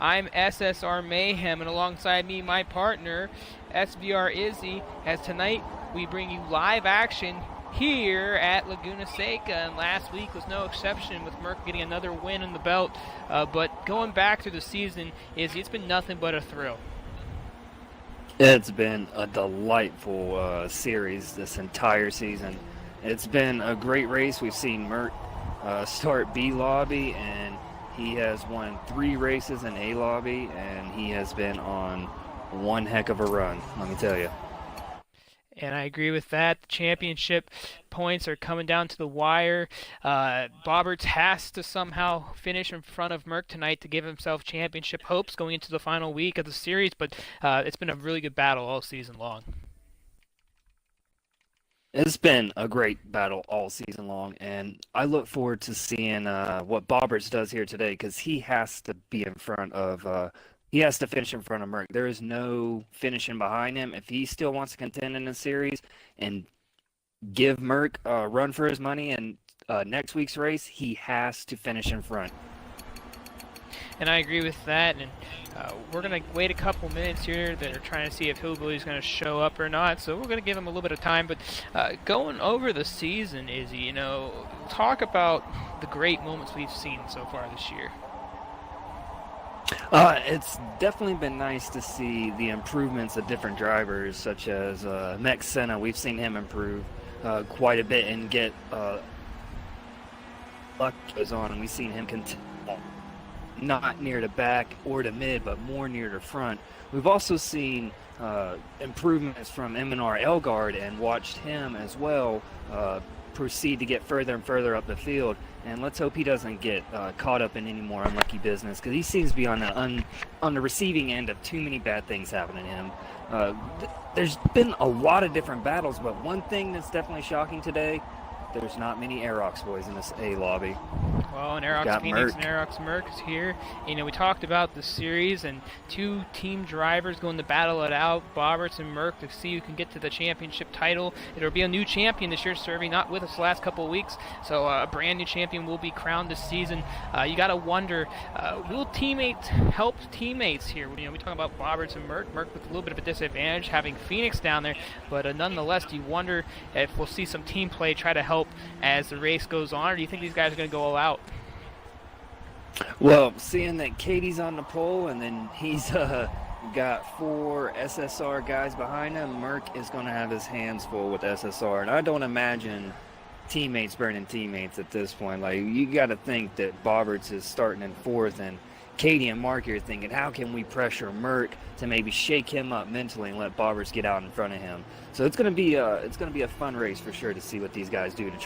I'm SSR Mayhem, and alongside me, my partner, SVR Izzy, as tonight we bring you live action here at Laguna Seca, and last week was no exception with Merck getting another win in the belt, but going back through the season, Izzy, it's been nothing but a thrill. It's been a delightful series this entire season. It's been a great race. We've seen Merck start B lobby, and he has won 3 races in A lobby, and he has been on one heck of a run, let me tell you. And I agree with that. The championship points are coming down to the wire. Bobberts has to somehow finish in front of Merck tonight to give himself championship hopes going into the final week of the series, but it's been a really good battle all season long. It's been a great battle all season long, and I look forward to seeing what Bobberts does here today, because he has to be in front of he has to finish in front of Merck. There is no finishing behind him. If he still wants to contend in the series and give Merck a run for his money in next week's race, he has to finish in front. And I agree with that, and we're going to wait a couple minutes here. They're trying to see if Hillbilly's going to show up or not, so we're going to give him a little bit of time. But going over the season, Izzy, talk about the great moments we've seen so far this year. It's definitely been nice to see the improvements of different drivers, such as Mex Senna. We've seen him improve quite a bit and get luck goes on, and we've seen him continue not near the back or the mid, but more near the front. We've also seen improvements from M&R Elgard and watched him as well proceed to get further and further up the field. And let's hope he doesn't get caught up in any more unlucky business, because he seems to be on the receiving end of too many bad things happening to him. There's been a lot of different battles, but one thing that's definitely shocking today, there's not many Aerox boys in this A lobby. Well, and Aerox Phoenix and Aerox Merck is here. We talked about the series and 2 team drivers going to battle it out, Bobberts and Merck, to see who can get to the championship title. It'll be a new champion this year, Survey, not with us the last couple of weeks, so a brand new champion will be crowned this season. You got to wonder, will teammates help teammates here? We talk about Bobberts and Merck with a little bit of a disadvantage having Phoenix down there, but nonetheless, do you wonder if we'll see some team play try to help as the race goes on, or do you think these guys are going to go all out? Well, seeing that Katie's on the pole and then he's got 4 SSR guys behind him, Merck is going to have his hands full with SSR, and I don't imagine teammates burning teammates at this point. Like, you got to think that Bobberts is starting in 4th, and Katie and Mark are thinking, how can we pressure Merck to maybe shake him up mentally and let Bobberts get out in front of him? So it's going to be a fun race for sure to see what these guys do to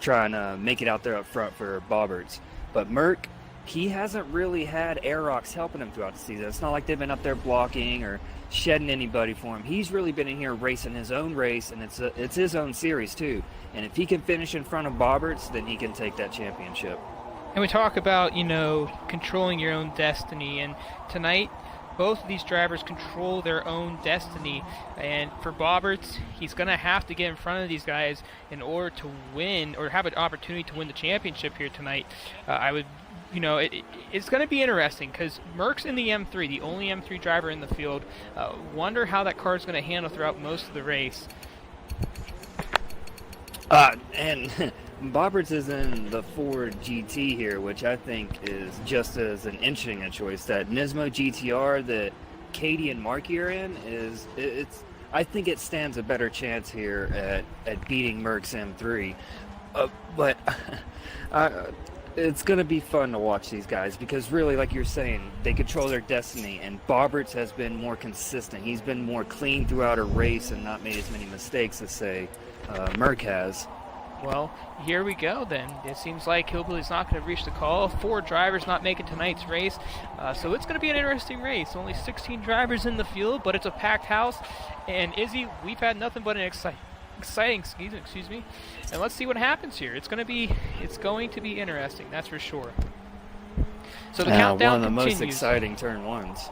try and make it out there up front for Bobberts. But Merck, he hasn't really had Aerox helping him throughout the season. It's not like they've been up there blocking or shedding anybody for him. He's really been in here racing his own race, and it's his own series too. And if he can finish in front of Bobberts, then he can take that championship. And we talk about, controlling your own destiny. And tonight, both of these drivers control their own destiny. And for Bobberts, he's going to have to get in front of these guys in order to win, or have an opportunity to win the championship here tonight. It's going to be interesting, because Merck's in the M3, the only M3 driver in the field. Wonder how that car is going to handle throughout most of the race. And Bobberts is in the Ford GT here, which I think is just as an interesting a choice. That Nismo GTR that Katie and Marky are in I think it stands a better chance here at beating Merck's M3. But it's going to be fun to watch these guys, because really, like you're saying, they control their destiny, and Bobberts has been more consistent. He's been more clean throughout a race and not made as many mistakes as, say, Merck has. Well, here we go then. It seems like Hillbilly's not going to reach the call. 4 drivers not making tonight's race. So it's going to be an interesting race. Only 16 drivers in the field, but it's a packed house. And Izzy, we've had nothing but an exciting excuse me. And let's see what happens here. It's going to be interesting, that's for sure. So the countdown one of the continues. most exciting turn ones.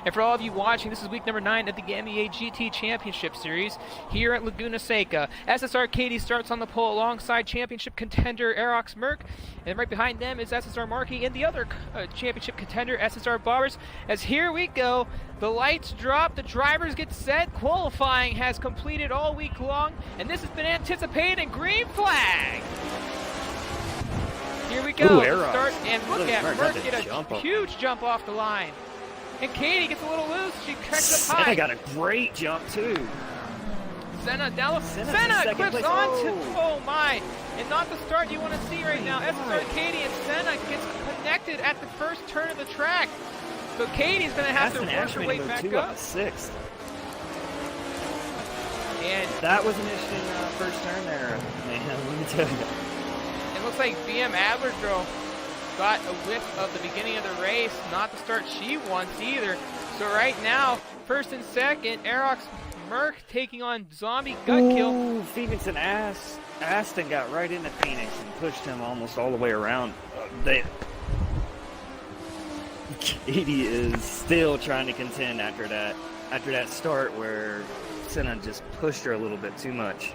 And for all of you watching, this is week number 9 of the MEA GT Championship Series here at Laguna Seca. SSR Katie starts on the pole alongside championship contender Aerox Merc, and right behind them is SSR Markey and the other championship contender SSR Bobbers. As here we go, the lights drop, the drivers get set, qualifying has completed all week long, and this has been anticipated, and green flag! Here we go, start, and look at Merc get a huge jump off the line. And Katie gets a little loose, she cracks up high. Senna got a great jump too. Senna clips onto, oh my, and not the start you want to see right now. SSR Katie and Senna gets connected at the first turn of the track. So Katie's going to have to work her way back up. Sixth. And that was an interesting first turn there, man, let me tell you. It looks like BM Adler Girl got a whiff of the beginning of the race, not the start she wants either. So right now, first and second, Aerox Merc taking on Zombie Gut Kill. Phoenix and Aston got right into Phoenix and pushed him almost all the way around. Katie is still trying to contend after that start where Senna just pushed her a little bit too much.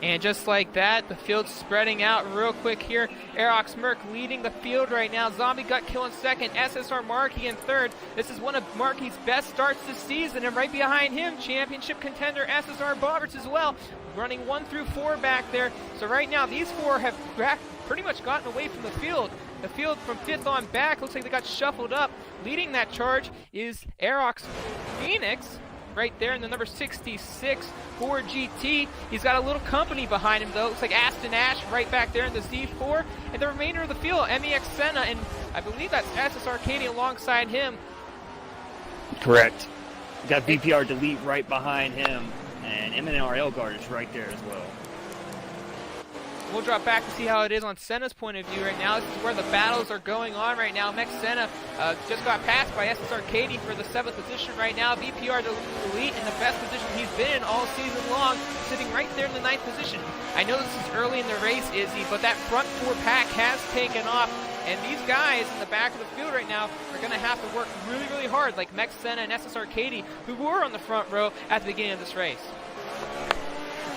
And just like that, the field's spreading out real quick here. Aerox Merc leading the field right now. Zombie Gut Kill in second. SSR Markey in third. This is one of Markey's best starts this season. And right behind him, championship contender SSR Bobbers as well. Running 1 through 4 back there. So right now, these four have pretty much gotten away from the field. The field from 5th on back looks like they got shuffled up. Leading that charge is Aerox Phoenix. Right there in the number 66 Ford GT. He's got a little company behind him though. Looks like Aston Ash right back there in the Z4. And the remainder of the field, MEX Senna, and I believe that's SSR Katie alongside him. Correct. Got VPR Delete right behind him, and MNR Elgard is right there as well. We'll drop back to see how it is on Senna's point of view right now. This is where the battles are going on right now. Mex Senna just got passed by SSR Katie for the 7th position right now. VPR Delete in the best position he's been in all season long, sitting right there in the 9th position. I know this is early in the race, Izzy, but that front 4 pack has taken off. And these guys in the back of the field right now are going to have to work really, really hard, like Mex Senna and SSR Katie, who were on the front row at the beginning of this race.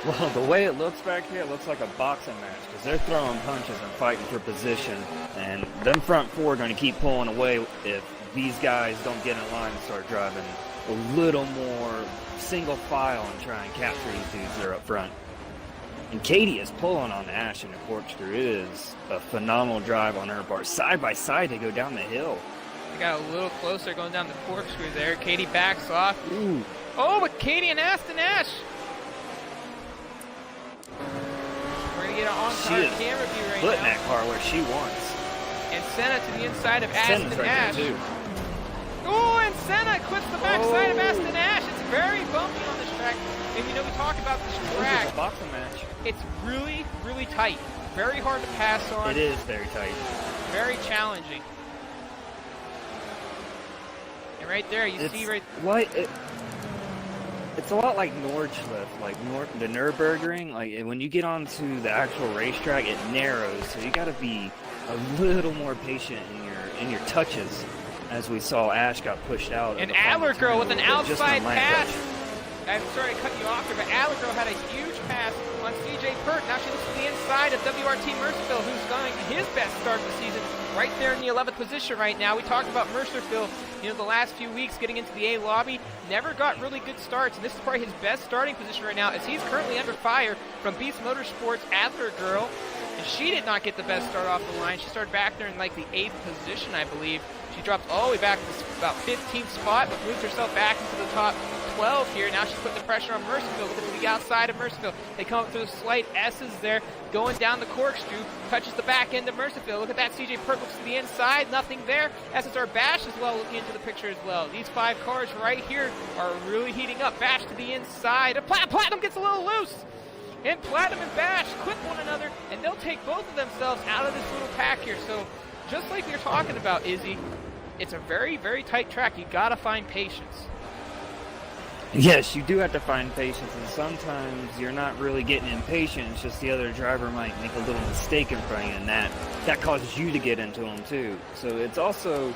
Well, the way it looks back here, it looks like a boxing match because they're throwing punches and fighting for position. And them front 4 are going to keep pulling away if these guys don't get in line and start driving a little more single file and try and capture these dudes that are up front. And Katie is pulling on Ash in the corkscrew. It is a phenomenal drive on her part. Side by side, they go down the hill. They got a little closer going down the corkscrew there. Katie backs off. Ooh. Oh, but Katie and Aston Ash. We're going to get an on-car camera view right now. Putting that car where she wants. And Senna to the inside of Aston Ash. Oh, and Senna clips the backside of Aston Ash. It's very bumpy on this track. And you know, we talk about this track. It's a boxing match. It's really, really tight. Very hard to pass on. It is very tight. Very challenging. And right there, you see right... It's a lot like Nordschleife, like the Nürburgring. Like when you get onto the actual racetrack, it narrows, so you got to be a little more patient in your touches. As we saw, Ash got pushed out. And Adler Girl with an outside pass. I'm sorry to cut you off there, but Adler Girl had a huge pass on CJ Pert. Now she looks to the inside of WRT Mercerville, who's going his best start of the season, right there in the 11th position right now. We talked about Mercerville, you know, the last few weeks getting into the A lobby, never got really good starts, and this is probably his best starting position right now, as he's currently under fire from Beast Motorsports' Adler Girl, and she did not get the best start off the line. She started back there in like the 8th position, I believe. She dropped all the way back to about 15th spot, but moved herself back into the top 12 here. Now she's putting the pressure on Mercerville. Look at the outside of Mercerville. They come up through the slight S's there, going down the corkscrew, touches the back end of Mercerville. Look at that, CJ Pert looks to the inside, nothing there. SSR Bash as well looking into the picture as well. These 5 cars right here are really heating up. Bash to the inside. Platinum gets a little loose. And Platinum and Bash clip one another, and they'll take both of themselves out of this little pack here. So just like we were talking about, Izzy, it's a very, very tight track. You gotta find patience. Yes, you do have to find patience, and sometimes you're not really getting impatient. It's just the other driver might make a little mistake in front of you, and that causes you to get into them too. So it's also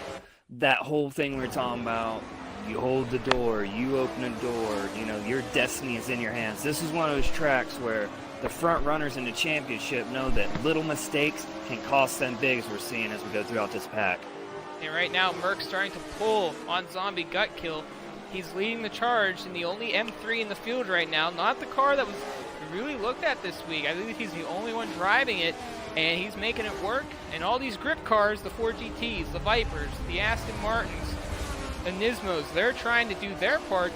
that whole thing we were talking about, You hold the door, you open the door, you know, your destiny is in your hands. This is one of those tracks where the front runners in the championship know that little mistakes can cost them big, as we're seeing as we go throughout this pack. And right now, Merck's starting to pull on Zombie Gut Kill. He's leading the charge in the only M3 in the field right now. Not the car that was really looked at this week. I believe he's the only one driving it, and he's making it work. And all these grip cars, the 4GTs, the Vipers, the Aston Martins, the Nismos, they're trying to do their part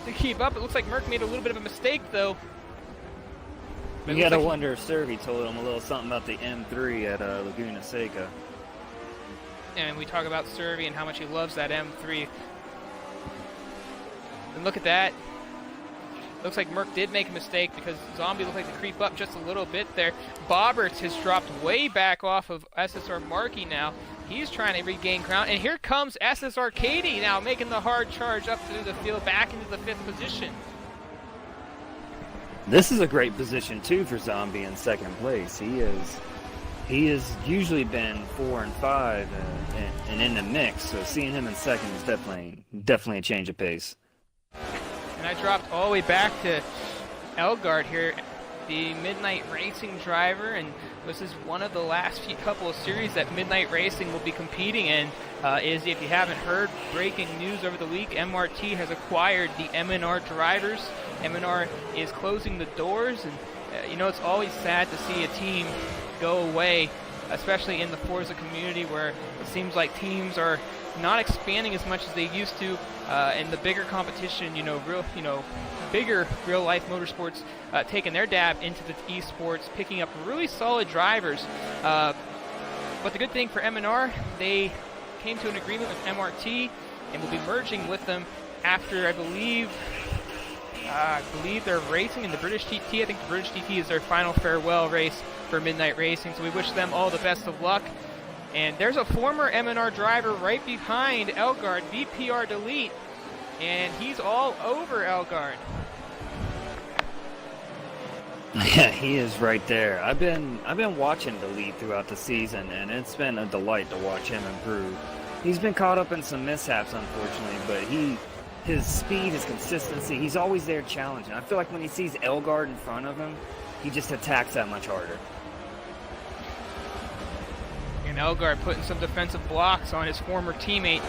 to keep up. It looks like Merck made a little bit of a mistake, though. You gotta wonder if Servi told him a little something about the M3 at Laguna Seca. And we talk about Servi and how much he loves that M3. And look at that. Looks like Merck did make a mistake because Zombie looked like to creep up just a little bit there. Bobberts has dropped way back off of SSR Markey now. He's trying to regain ground. And here comes SSR Katie now making the hard charge up through the field back into the 5th position. This is a great position too for Zombie in 2nd place. He has usually been 4 and 5 and in the mix. So seeing him in 2nd is definitely a change of pace. And I dropped all the way back to Elgard here, the Midnight Racing driver, and this is one of the last couple of series that Midnight Racing will be competing in. If you haven't heard, breaking news over the week, MRT has acquired the MNR drivers. MNR is closing the doors, and you know, it's always sad to see a team go away, especially in the Forza community where it seems like teams are not expanding as much as they used to, and the bigger competition, bigger real-life motorsports taking their dab into the esports, picking up really solid drivers. But the good thing for MNR, they came to an agreement with MRT and will be merging with them after, I believe they're racing in the British TT. I think the British TT is their final farewell race for Midnight Racing, so we wish them all the best of luck. And there's a former MNR driver right behind Elgard, VPR Delete, and he's all over Elgard. Yeah, he is right there. I've been watching Delete throughout the season, and it's been a delight to watch him improve. He's been caught up in some mishaps, unfortunately, but his speed, his consistency, he's always there challenging. I feel like when he sees Elgard in front of him, he just attacks that much harder. And Elgard putting some defensive blocks on his former teammate.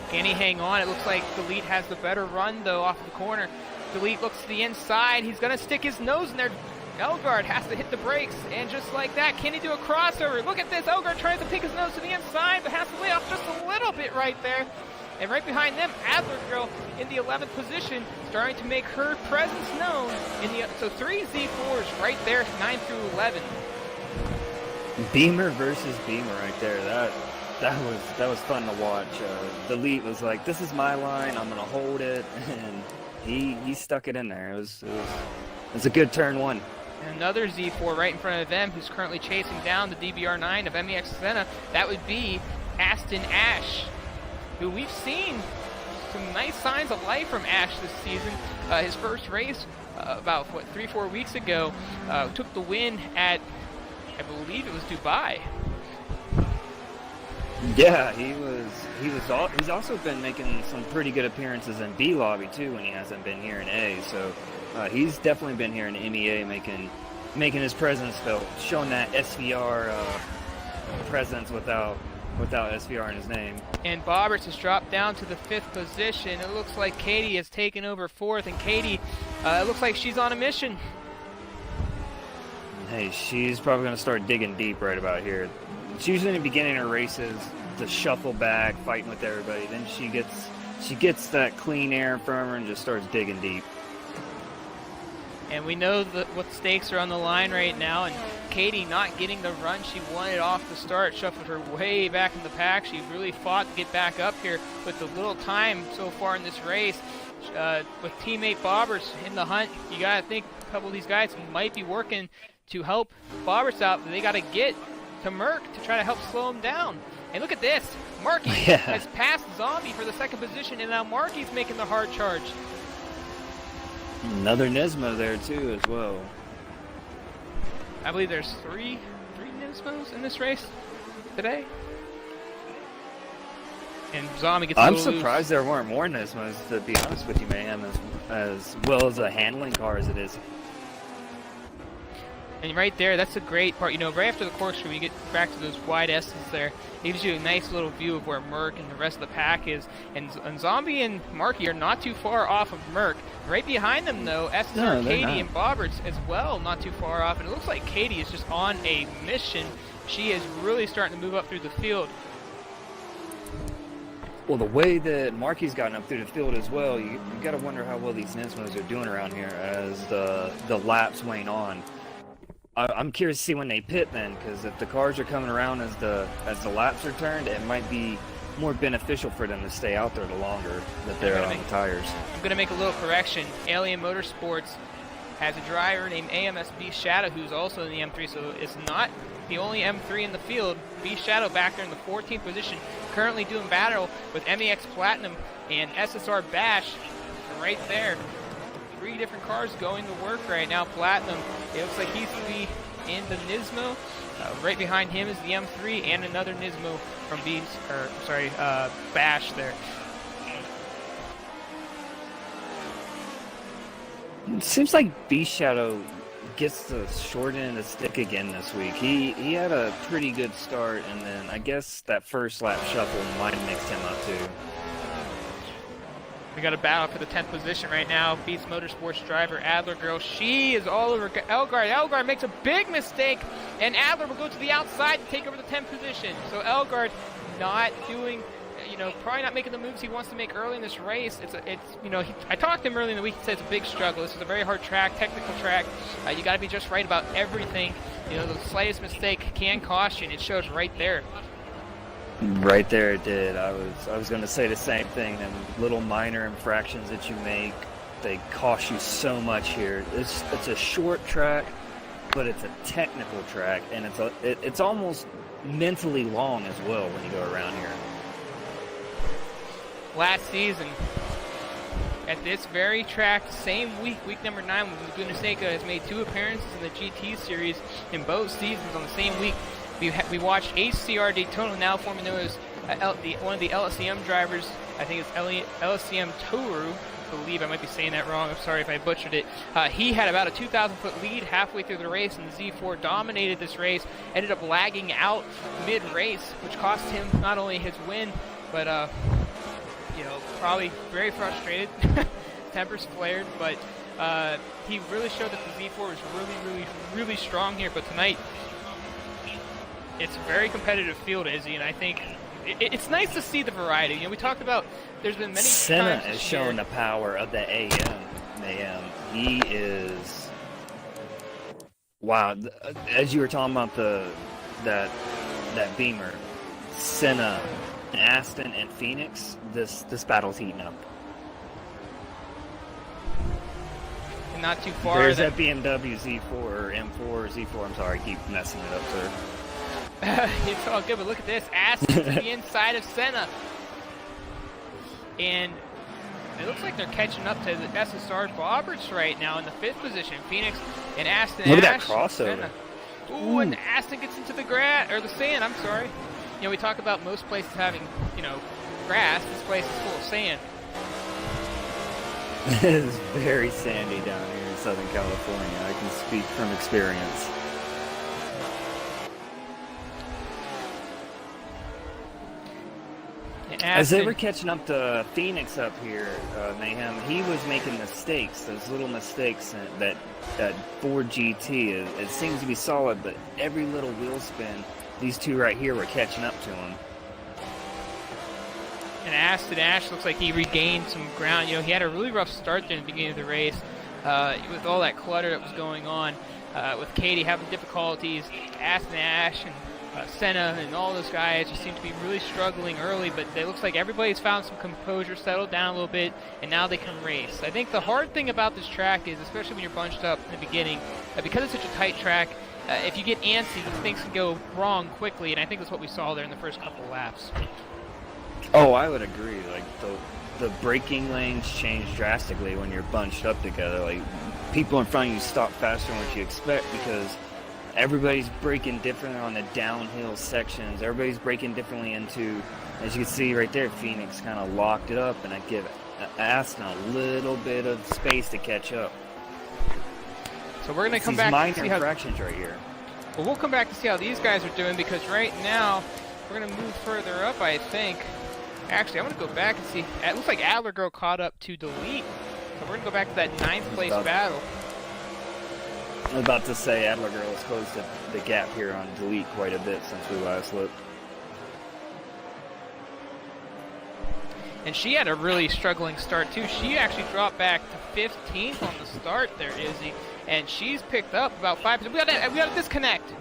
Can he hang on? It looks like Delete has the better run, though, off the corner. Delete looks to the inside. He's going to stick his nose in there. Elgard has to hit the brakes, and just like that, can he do a crossover? Look at this. Elgard tries to pick his nose to the inside, but has to lay off just a little bit right there. And right behind them, Adler Girl in the 11th position, starting to make her presence known. So 3 Z4s right there, 9 through 11. Beamer versus Beamer right there. That was fun to watch. Delete was like, "This is my line. I'm gonna hold it," and he stuck it in there. It was a good turn one. And another Z4 right in front of them, who's currently chasing down the DBR9 of MEX Senna. That would be Aston Ash, who we've seen some nice signs of life from Ash this season. His first race about 3-4 weeks ago took the win at, I believe it was Dubai. Yeah, he's also been making some pretty good appearances in B lobby too when he hasn't been here in A. So he's definitely been here in MEA making his presence felt, showing that SVR presence without SVR in his name. And Bobberts has dropped down to the 5th position. It looks like Katie has taken over 4th, and Katie, it looks like she's on a mission. Hey, she's probably going to start digging deep right about here. It's usually in the beginning of races, the shuffle back, fighting with everybody. Then she gets that clean air from her and just starts digging deep. And we know what stakes are on the line right now, and Katie not getting the run she wanted off the start, shuffled her way back in the pack. She really fought to get back up here with the little time so far in this race. With teammate Bobbers in the hunt, you got to think a couple of these guys might be working to help Bobbers out. They got to get to Merck to try to help slow him down. And look at this. Markey has passed Zombie for the 2nd position, and now Markey's making the hard charge. Another Nismo there too as well. I believe there's three Nismos in this race today. And Zombie gets I'm a little surprised loose. there weren't more Nismos, to be honest with you, man, as well as a handling car as it is. And right there, that's a great part. You know, right after the corkscrew, you get back to those wide S's there. It gives you a nice little view of where Merck and the rest of the pack is. And Zombie and Markey are not too far off of Merck. Right behind them, though, SSR, Katie, and Bobberts as well, not too far off. And it looks like Katie is just on a mission. She is really starting to move up through the field. Well, the way that Markey's gotten up through the field as well, you got to wonder how well these Nismos are doing around here as the laps wane on. I'm curious to see when they pit then, because if the cars are coming around as the laps are turned, it might be more beneficial for them to stay out there the longer that they're on the tires. I'm going to make a little correction. Alien Motorsports has a driver named AMSB Shadow, who's also in the M3, so it's not the only M3 in the field. B Shadow back there in the 14th position, currently doing battle with MEX Platinum and SSR Bash right there. 3 different cars going to work right now. Platinum, it looks like he's to be in the Nismo. Right behind him is the M3 and another Nismo from Bash there. It seems like B Shadow gets the short end of the stick again this week. He had a pretty good start, and then I guess that first lap shuffle might have mixed him up too. We got a battle for the 10th position right now. Beats Motorsports driver Adler Girl. She is all over Elgard. Elgard makes a big mistake, and Adler will go to the outside to take over the 10th position. So Elgard not doing, probably not making the moves he wants to make early in this race. I talked to him early in the week. He said it's a big struggle. This is a very hard track, technical track. You got to be just right about everything. The slightest mistake can cost you, and it shows right there. Right there it did. I was going to say the same thing. Them little minor infractions that you make, they cost you so much here. It's a short track, but it's a technical track, and it's almost mentally long as well when you go around here. Last season, at this very track, same week number 9, Laguna Seca has made 2 appearances in the GT series in both seasons on the same week. We watched HCR Daytona, now formerly known as one of the LSCM drivers. I think it's LSCM Toru. I believe I might be saying that wrong. I'm sorry if I butchered it. He had about a 2,000-foot lead halfway through the race, and the Z4 dominated this race. Ended up lagging out mid-race, which cost him not only his win, but probably very frustrated. Tempers flared, but he really showed that the Z4 was really, really strong here. But tonight, it's a very competitive field, Izzy, and I think it's nice to see the variety. We talked about there's been many Senna times is showing the power of the AM. He is wow. As you were talking about that Beamer, Senna, Aston, and Phoenix. This battle's heating up. And not too far. There's that BMW Z4 or M4 or Z4. I'm sorry, I keep messing it up, sir. It's all good, but look at this. Aston to the inside of Senna. And it looks like they're catching up to the SSR Bobberts right now in the 5th position. Phoenix and Aston. Look at that crossover. Ooh, and Aston gets into the the sand, I'm sorry. We talk about most places having, grass. This place is full of sand. It is very sandy down here in Southern California. I can speak from experience. As they were catching up to Phoenix up here, Mayhem, he was making mistakes, those little mistakes that Ford GT, it seems to be solid, but every little wheel spin, these two right here were catching up to him. And Aston Ash looks like he regained some ground. He had a really rough start there in the beginning of the race with all that clutter that was going on, with Katie having difficulties, Aston Ash and Senna and all those guys just seem to be really struggling early, but it looks like everybody's found some composure, settled down a little bit, and now they can race. I think the hard thing about this track is, especially when you're bunched up in the beginning, because it's such a tight track, if you get antsy, things can go wrong quickly, and I think that's what we saw there in the first couple of laps. Oh, I would agree. Like, the braking lanes change drastically when you're bunched up together. Like, people in front of you stop faster than what you expect because everybody's braking differently on the downhill sections. Everybody's braking differently into, as you can see right there, Phoenix kind of locked it up, and I give Aston a little bit of space to catch up. So we're going to come back minor to see how infractions right here. Well, we'll come back to see how these guys are doing, because right now we're going to move further up, I think. Actually, I'm going to go back and see. It looks like Adler Girl caught up to Delete. So we're going to go back to that 9th place battle. I was about to say Adler Girl has closed the gap here on Delete quite a bit since we last looked. And she had a really struggling start, too. She actually dropped back to 15th on the start there, Izzy. And she's picked up about 5%. We got a disconnect.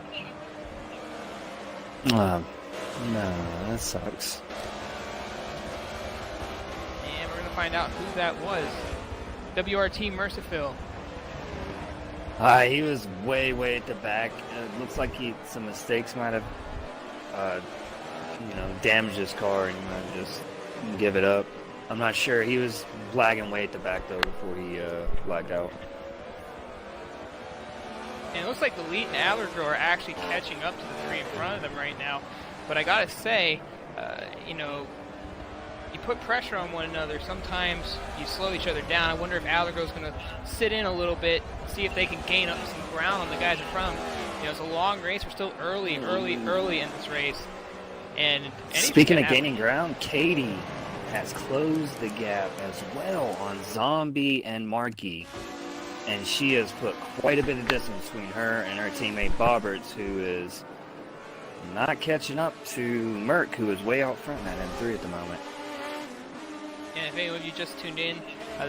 No, that sucks. And we're going to find out who that was. WRT Merciful. He was way at the back. It looks like some mistakes might have, damaged his car, and he might have just give it up. I'm not sure. He was lagging way at the back though before he lagged out. And it looks like the Elite and Adler Girl are actually catching up to the 3 in front of them right now. But I gotta say, you put pressure on one another. Sometimes you slow each other down. I wonder if Adler Girl's gonna sit in a little bit, see if they can gain up some ground on the guys in front of them. It's a long race. We're still early in this race. And speaking of gaining ground, Katie has closed the gap as well on Zombie and Markey. And she has put quite a bit of distance between her and her teammate Bobberts, who is not catching up to Merck, who is way out front at M3 at the moment. And if any of you just tuned in,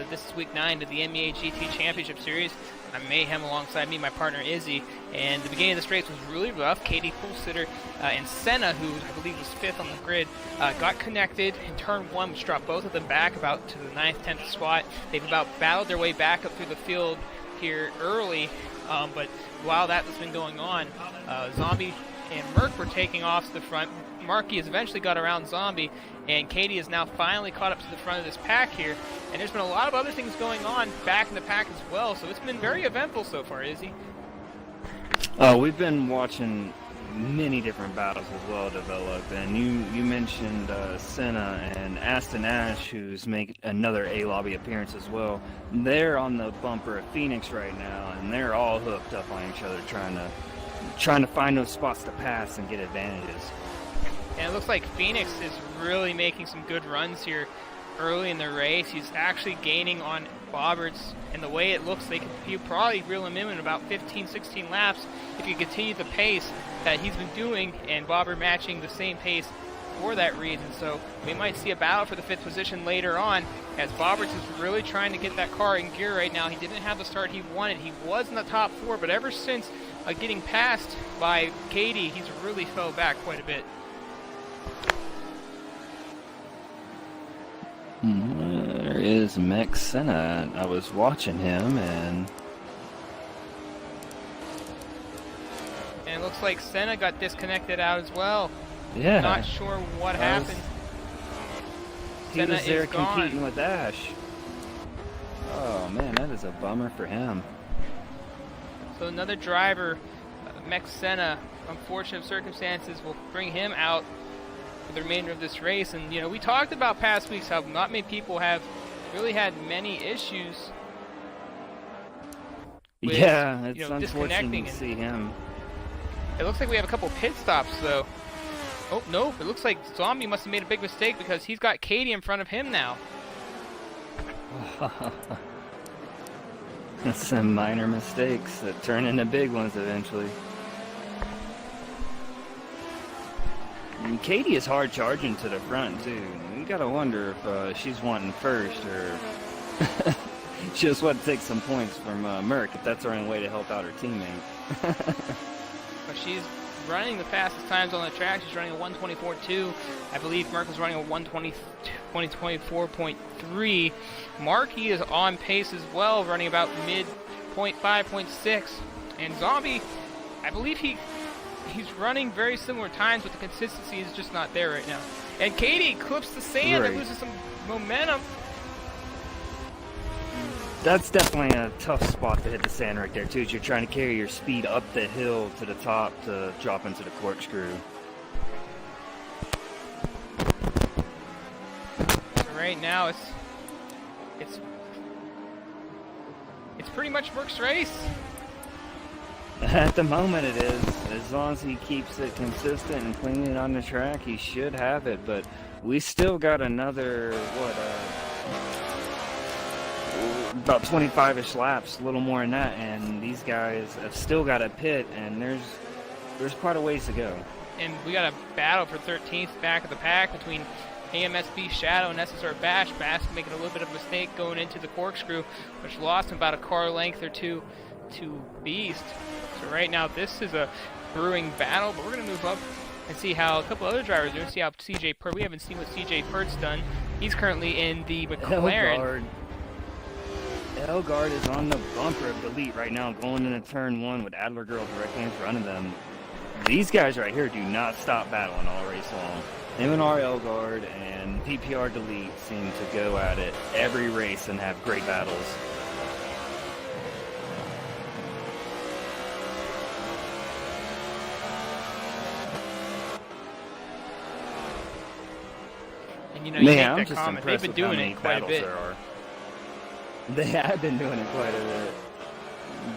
this is week 9 of the MEA GT Championship Series. I'm Mayhem alongside me, my partner Izzy. And the beginning of this race was really rough. Katie Pulsitter and Senna, who I believe was 5th on the grid, got connected in turn 1, which dropped both of them back about to the 9th, 10th spot. They've about battled their way back up through the field here early, but while that has been going on, Zombie and Merck were taking off to the front. Markey has eventually got around Zombie, and Katie is now finally caught up to the front of this pack here. And there's been a lot of other things going on back in the pack as well, so it's been very eventful so far, Izzy. We've been watching many different battles as well develop, and you mentioned Senna and Aston Ash, who's making another A-Lobby appearance as well. They're on the bumper of Phoenix right now, and they're all hooked up on each other, trying to find those spots to pass and get advantages. And it looks like Phoenix is really making some good runs here early in the race. He's actually gaining on Bobberts, and the way it looks, he'll probably reel him in about 15, 16 laps if you continue the pace that he's been doing, and Bobbert matching the same pace for that reason. So we might see a battle for the 5th position later on, as Bobberts is really trying to get that car in gear right now. He didn't have the start he wanted. He was in the top 4, but ever since getting passed by Katie, he's really fell back quite a bit. There is Mex Senna. I was watching him, and it looks like Senna got disconnected out as well. Yeah. Not sure what happened. He was there competing with Ash. Oh man, that is a bummer for him. So another driver, Mex Senna, unfortunate circumstances will bring him out for the remainder of this race. And we talked about past weeks how not many people have really had many issues with, it's unfortunate to see him. It looks like we have a couple pit stops though. Oh no, it looks like Zombie must have made a big mistake, because he's got Katie in front of him now. Some minor mistakes that turn into big ones eventually. And Katie is hard charging to the front too. You gotta wonder if she's wanting first, or she just wants to take some points from Merck, if that's her only way to help out her teammate. But she's running the fastest times on the track. She's running a 1:24.2. I believe Merck was running a 1:24.3. Markey is on pace as well, running about mid 0.5, 0.6. And Zombie, I believe he's running very similar times, but the consistency is just not there right now. And Katie clips the sand and loses some momentum. That's definitely a tough spot to hit the sand right there, too, as you're trying to carry your speed up the hill to the top to drop into the corkscrew. So right now, it's pretty much Merck's race. At the moment it is. As long as he keeps it consistent and clean on the track, he should have it. But we still got another, about 25-ish laps, a little more than that, and these guys have still got a pit, and there's quite a ways to go. And we got a battle for 13th back of the pack between AMSB Shadow and SSR Bash. Bash making a little bit of a mistake going into the corkscrew, which lost him about a car length or two to Beast. So right now this is a brewing battle, but we're going to move up and see how a couple other drivers do. See how CJ Pert, we haven't seen what CJ Pert's done. He's currently in the McLaren. Elgard is on the bumper of Delete right now, going into turn 1 with Adler Girl directly in front of them. These guys right here do not stop battling all race long. M&R Elgard and PPR Delete seem to go at it every race and have great battles. And you know, you make that comment, they've been doing it quite a bit. They have been doing it quite a bit.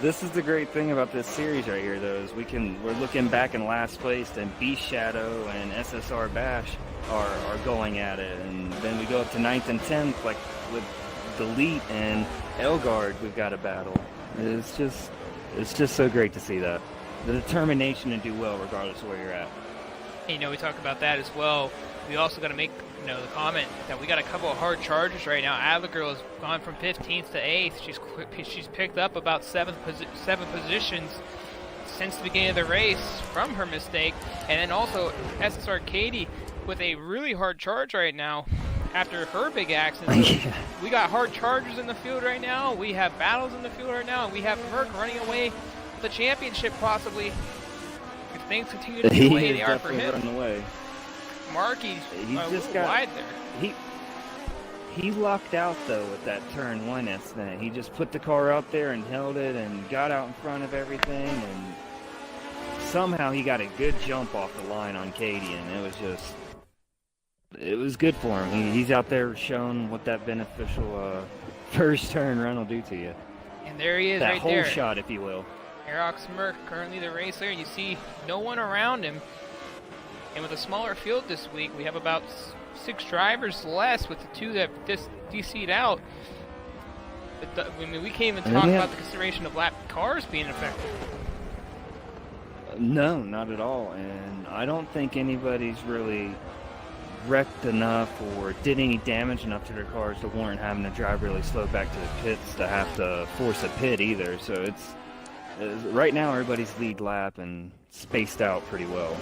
This is the great thing about this series right here, though, is we're looking back in last place, and Beast Shadow and SSR Bash are going at it, and then we go up to 9th and 10th, like with Delete and Elgard, we've got a battle. It's just so great to see that. The determination to do well regardless of where you're at. You know, we talk about that as well. We also got to make, you know, the comment that we got a couple of hard charges right now. Adler Girl has gone from 15th to 8th. She's picked up about 7 positions since the beginning of the race from her mistake. And then also SSR Katie with a really hard charge right now after her big accident. So we got hard chargers in the field right now. We have battles in the field right now. And we have Merck running away with the championship possibly. If things continue to be the way they are for him. Marky's just got wide there. He lucked out though with that turn 1 incident. He just put the car out there and held it and got out in front of everything, and somehow he got a good jump off the line on Katie, and it was good for him. He's out there showing what that beneficial first turn run will do to you. And there he is, that right whole there. Shot, if you will. Aerox Merck, currently the racer. You see no one around him. And with a smaller field this week, we have about 6 drivers less with the 2 that DC'd out. But I mean, we can't even talk about the consideration of lap cars being affected. No, not at all. And I don't think anybody's really wrecked enough or did any damage enough to their cars to warrant having to drive really slow back to the pits to have to force a pit either. So it's right now everybody's lead lap and spaced out pretty well.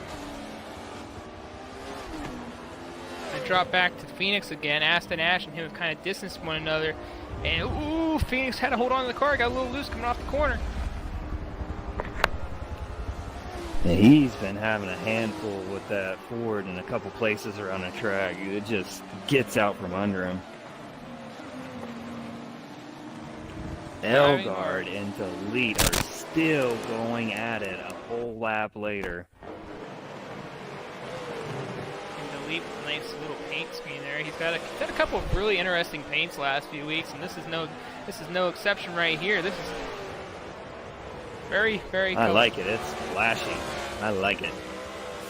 I drop back to Phoenix again. Aston Ash and him have kind of distanced one another. And, ooh, Phoenix had to hold on to the car. Got a little loose coming off the corner. And he's been having a handful with that Ford in a couple places around the track. It just gets out from under him. Elgard and Delete are still going at it a whole lap later. Nice little paint scheme there. He's got a couple of really interesting paints last few weeks, and this is no exception right here. This is very, very cool. I like it. It's flashy. I like it.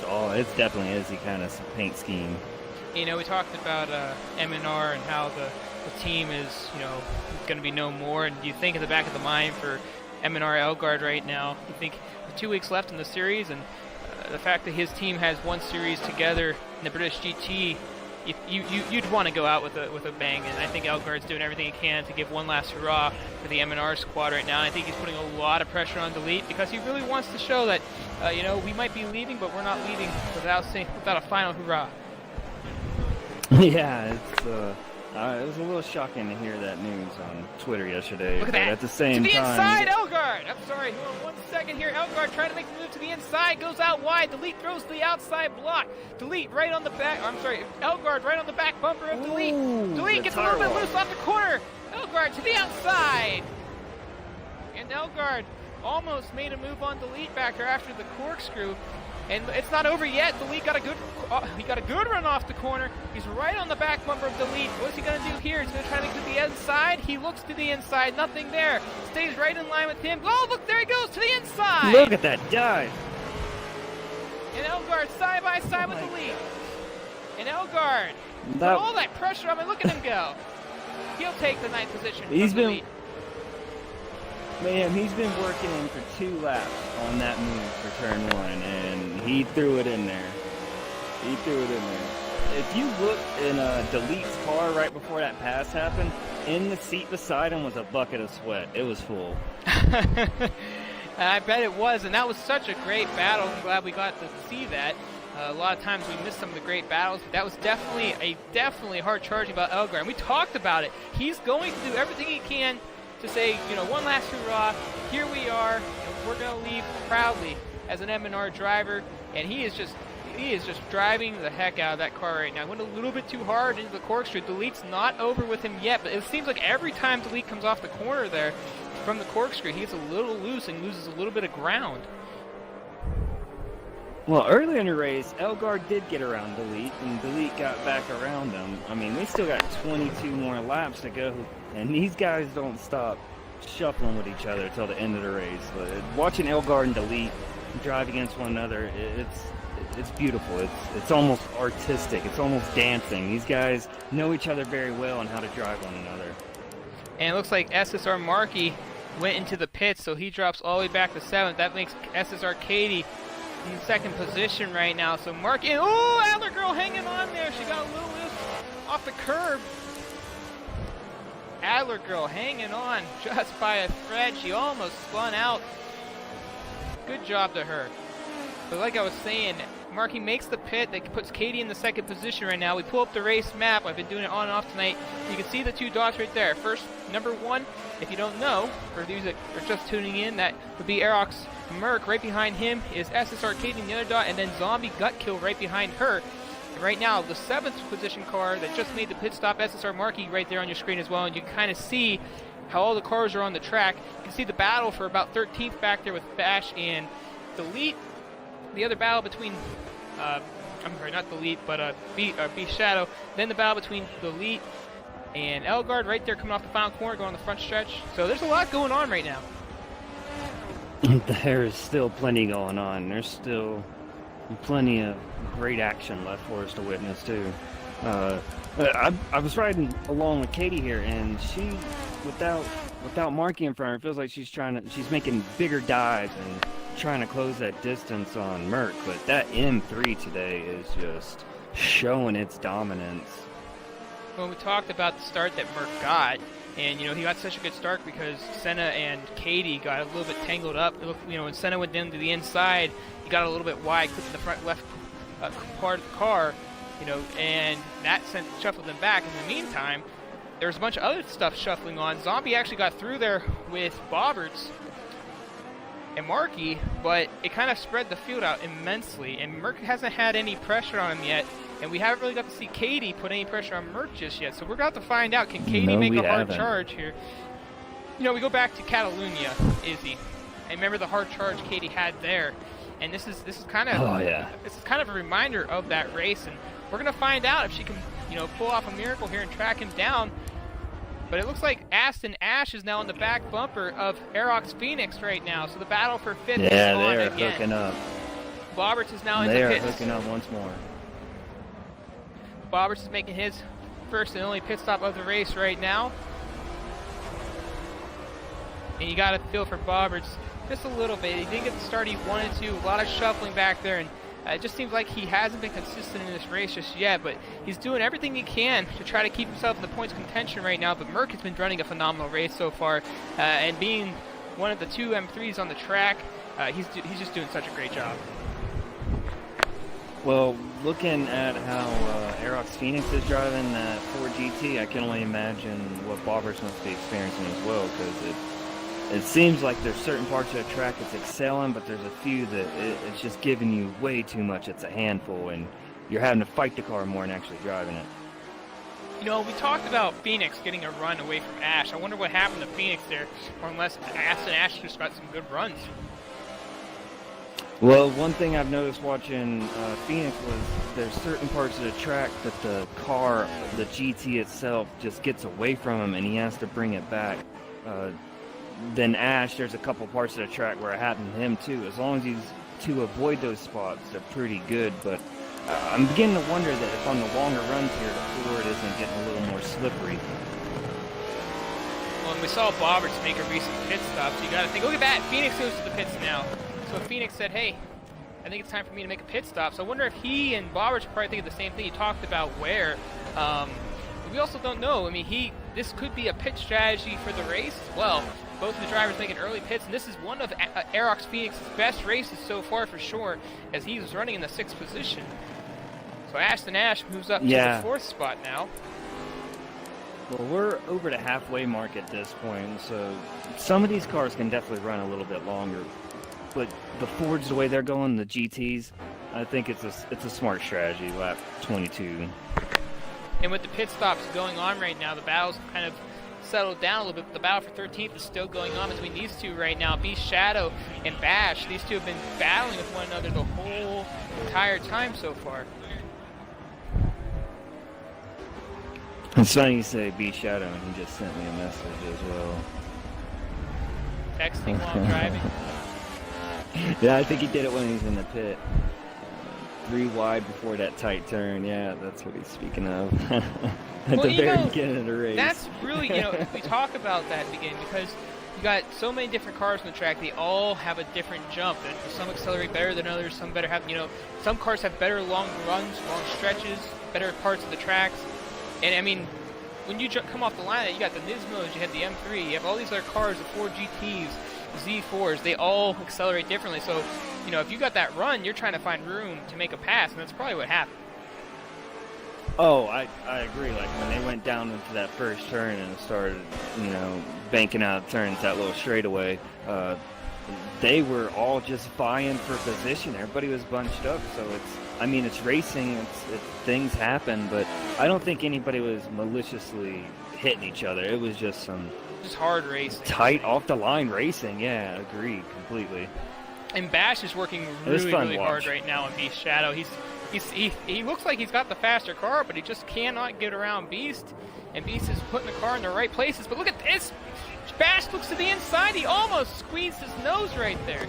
It definitely is the kind of paint scheme. You know, we talked about M&R and how the team is, you know, going to be no more. And do you think in the back of the mind for M&R Elgard right now, you think with 2 weeks left in the series and the fact that his team has one series together in the British GT, you'd want to go out with a bang, and I think Elgard's doing everything he can to give one last hurrah for the M&R squad right now. And I think he's putting a lot of pressure on Delete because he really wants to show that, you know, we might be leaving, but we're not leaving without a final hurrah. Yeah, it was a little shocking to hear that news on Twitter yesterday. Look at that. At the same time, to the inside, Elgard! I'm sorry, hold on 1 second here. Elgard trying to make the move to the inside, goes out wide. Delete throws the outside block. Delete right on the back, I'm sorry, Elgard right on the back bumper of Delete. Delete gets a little bit loose off the corner. Elgard Elgard to the outside. And Elgard almost made a move on Delete back there after the corkscrew. And it's not over yet. Delete got a good run off the corner. He's right on the back bumper of Delete. What's he going to do here? He's going to try to get to the inside. He looks to the inside. Nothing there. Stays right in line with him. Oh, look, there he goes to the inside. Look at that dive. And Elgard side by side with Delete. And Elgard, with all that pressure on him, look at him go. He'll take the 9th position from Delete. Man, he's been working in for 2 laps on that move for turn 1, and he threw it in there. He threw it in there. If you look in Delete's car right before that pass happened, in the seat beside him was a bucket of sweat. It was full. I bet it was, and that was such a great battle. I'm glad we got to see that. A lot of times we miss some of the great battles, but that was definitely hard charging about Elgard, and we talked about it. He's going to do everything he can to say, one last hurrah, here we are, and we're going to leave proudly as an M&R driver, and he is just driving the heck out of that car right now. Went a little bit too hard into the corkscrew. Delete's not over with him yet, but it seems like every time Delete comes off the corner there from the corkscrew, he gets a little loose and loses a little bit of ground. Well, earlier in the race, Elgard did get around Delete, and Delete got back around him. I mean, we still got 22 more laps to go, and these guys don't stop shuffling with each other until the end of the race. But watching Elgard and Delete drive against one another, it's beautiful. It's almost artistic. It's almost dancing. These guys know each other very well and how to drive one another. And it looks like SSR Markey went into the pits, so he drops all the way back to 7th. That makes SSR Katie in 2nd position right now. So Markey, oh, Adler Girl hanging on there. She got a little loose off the curb. Adler Girl hanging on just by a thread. She almost spun out. Good job to her. But like I was saying, Markey makes the pit. That puts Katie in the 2nd position right now. We pull up the race map. I've been doing it on and off tonight. You can see the 2 dots right there. First, number 1, if you don't know, for those that are just tuning in, that would be Aerox Merc. Right behind him is SSR Katie in the other dot, and then Zombie Gut Kill right behind her. And right now, the 7th position car that just made the pit stop, SSR Markey, right there on your screen as well. And you can kind of see how all the cars are on the track. You can see the battle for about 13th back there with Bash and Delete. The other battle between, I'm sorry, not Delete, but B Shadow. Then the battle between Delete and Elgard right there coming off the final corner, going on the front stretch. So there's a lot going on right now. There's still plenty going on. There's still plenty of great action left for us to witness, too. I was riding along with Katie here, and she, without Markey in front of her, feels like she's making bigger dives and trying to close that distance on Merc. But that M3 today is just showing its dominance. Well, we talked about the start that Merc got, and he got such a good start because Senna and Katie got a little bit tangled up. It looked, when Senna went down to the inside, he got a little bit wide, clipping the front left part of the car, and that shuffled them back. In the meantime, there was a bunch of other stuff shuffling on. Zombie actually got through there with Bobberts and Markey, but it kind of spread the field out immensely, and Merc hasn't had any pressure on him yet, and we haven't really got to see Katie put any pressure on Merc just yet, so we're going to have to find out, can Katie make a hard charge here? We go back to Catalunya, Izzy, and remember the hard charge Katie had there, and this is kind of this is kind of a reminder of that race, and we're going to find out if she can pull off a miracle here and track him down. But it looks like Aston Ash is now on the back bumper of Aerox Phoenix right now. So the battle for 5th is on again. Yeah, they are hooking up. Bobberts is now in the pits. They are hooking up once more. Bobberts is making his first and only pit stop of the race right now. And you got to feel for Bobberts just a little bit. He didn't get the start he wanted to. A lot of shuffling back there. And it just seems like he hasn't been consistent in this race just yet, but he's doing everything he can to try to keep himself in the points contention right now. But Merc has been running a phenomenal race so far, and being one of the 2 M3s on the track, he's just doing such a great job. Well, looking at how Aerox Phoenix is driving that Ford GT, I can only imagine what Bobbers must be experiencing as well, because it seems like there's certain parts of the track it's excelling, but there's a few that it's just giving you way too much. It's a handful, and you're having to fight the car more than actually driving it. You know, we talked about Phoenix getting a run away from Ash. I wonder what happened to Phoenix there, or unless Aston Ash just got some good runs. Well, one thing I've noticed watching Phoenix was there's certain parts of the track that the car, the GT itself, just gets away from him and he has to bring it back. Then Ash, there's a couple parts of the track where it happened to him too. As long as he's to avoid those spots, they're pretty good. But I'm beginning to wonder that if on the longer runs here, the Ford isn't getting a little more slippery. Well, and we saw Bobberts make a recent pit stop, so you got to think, look at that, Phoenix goes to the pits now. So Phoenix said, hey, I think it's time for me to make a pit stop. So I wonder if he and Bobberts probably think of the same thing. He talked about where. We also don't know. I mean, this could be a pit strategy for the race as well. Both of the drivers making early pits, and this is one of Aerox Phoenix's best races so far for sure, as he was running in the 6th position. So Aston Ash moves up to the 4th spot now. Well, we're over the halfway mark at this point, so some of these cars can definitely run a little bit longer. But the Fords, the way they're going, the GTs, I think it's a smart strategy, lap 22. And with the pit stops going on right now, the battles have kind of settled down a little bit. The battle for 13th is still going on between these two right now. Beast Shadow and Bash, these two have been battling with one another the whole entire time so far. It's funny you say Beast Shadow, and he just sent me a message as well. Texting while driving. Yeah, I think he did it when he was in the pit. 3 wide before that tight turn. Yeah, that's what he's speaking of. At the very beginning of the race. That's really, we talk about that at the beginning because you got so many different cars on the track. They all have a different jump. And some accelerate better than others. Some better have, some cars have better long runs, long stretches, better parts of the tracks. And I mean, when you come off the line, you got the Nismos, you had the M3, you have all these other cars, the 4 GTs, Z4s, they all accelerate differently. So, if you got that run, you're trying to find room to make a pass, and that's probably what happened. Oh, I agree. Like, when they went down into that first turn and started, banking out turns, that little straightaway, they were all just vying for position. Everybody was bunched up, so it's racing, things happen, but I don't think anybody was maliciously hitting each other. It was just hard racing. Tight, off-the-line racing, yeah, agreed, completely. And Bash is working really hard right now on Beast Shadow. He looks like he's got the faster car, but he just cannot get around Beast. And Beast is putting the car in the right places. But look at this! Bash looks to the inside. He almost squeezed his nose right there.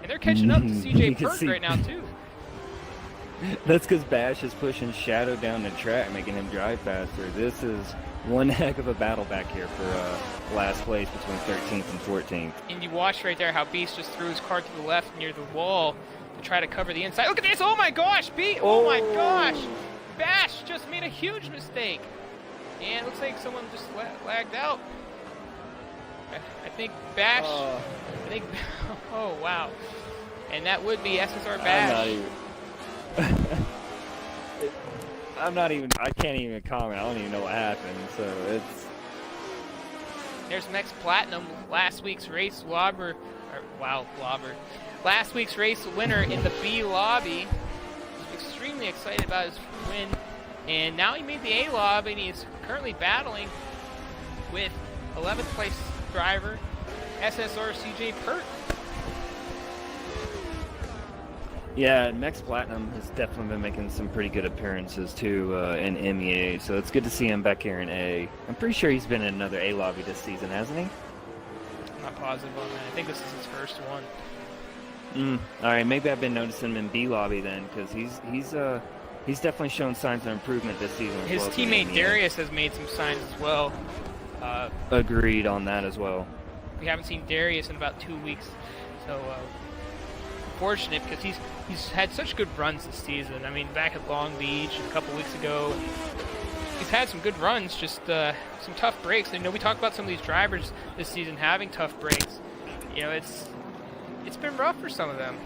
And they're catching up to CJ Pert right now, too. That's because Bash is pushing Shadow down the track, making him drive faster. This is one heck of a battle back here for last place between 13th and 14th. And you watch right there how Beast just threw his car to the left near the wall to try to cover the inside. Look at this! Oh my gosh! Oh my gosh! Bash just made a huge mistake. And it looks like someone just lagged out. I think Bash... oh, wow. And that would be SSR Bash. I can't even comment. I don't even know what happened, so it's... There's Max Platinum, last week's race lobber. Last week's race winner in the B lobby. He's extremely excited about his win. And now he made the A lobby, and he's currently battling with 11th place driver, SSR CJ Pert. Yeah, Mex Platinum has definitely been making some pretty good appearances too in MEA, so it's good to see him back here in A. I'm pretty sure he's been in another A lobby this season, hasn't he? I'm not positive on that. I think this is his first one. All right, maybe I've been noticing him in B lobby then, because he's definitely shown signs of improvement this season. His teammate Darius has made some signs as well. Agreed on that as well. We haven't seen Darius in about 2 weeks, so fortunate because he's had such good runs this season. I mean, back at Long Beach a couple weeks ago, he's had some good runs, just some tough breaks. And, we talked about some of these drivers this season having tough breaks. It's been rough for some of them.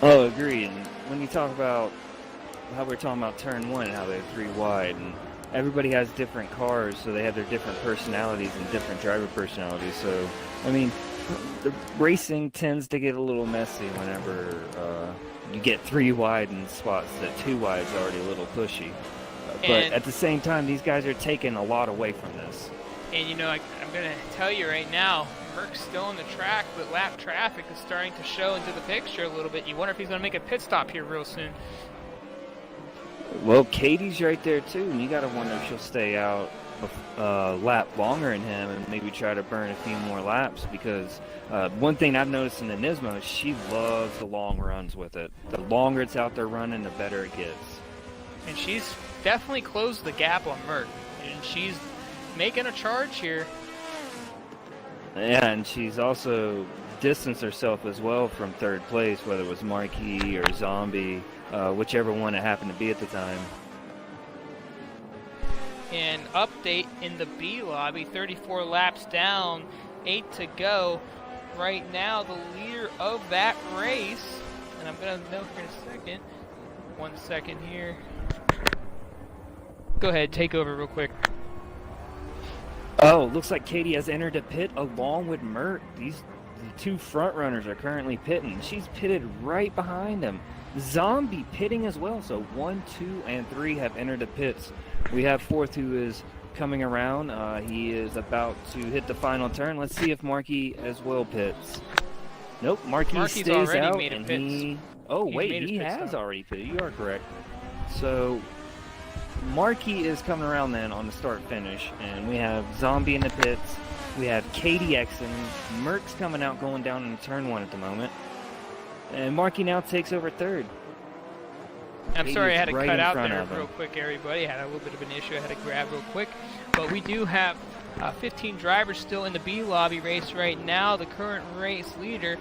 Oh, agreed. And when you talk about how we're talking about turn 1 and how they're 3 wide, and everybody has different cars, so they have their different personalities and different driver personalities. So, I mean, the racing tends to get a little messy whenever you get 3 wide in spots that 2 wide is already a little pushy. But at the same time, these guys are taking a lot away from this. And you know, I'm going to tell you right now, Merck's still on the track, but lap traffic is starting to show into the picture a little bit. You wonder if he's going to make a pit stop here real soon. Well, Katie's right there too, and you got to wonder if she'll stay out a lap longer than him and maybe try to burn a few more laps, because one thing I've noticed in the Nismo is she loves the long runs with it. The longer it's out there running, the better it gets. And she's definitely closed the gap on Merck, and she's making a charge here. Yeah, and she's also distanced herself as well from third place, whether it was Marquis or Zombie, whichever one it happened to be at the time. And update in the B lobby, 34 laps down, 8 to go. Right now, the leader of that race, and I'm going to know here in a second. 1 second here. Go ahead, take over real quick. Oh, looks like Katie has entered a pit along with Mert. The two front runners are currently pitting. She's pitted right behind them. Zombie pitting as well. So 1, 2, and 3 have entered the pits. We have fourth who is coming around. He is about to hit the final turn. Let's see if Markey as well pits. Nope, Markey stays out, and he... Oh, wait, he has already pitted. You are correct. So Markey is coming around then on the start-finish, and we have Zombie in the pits. We have Katie Exon. Merck's coming out going down in turn 1 at the moment. And Markey now takes over third. I'm sorry I had to cut out there real quick, everybody. I had a little bit of an issue I had to grab real quick. But we do have 15 drivers still in the B lobby race right now. The current race leader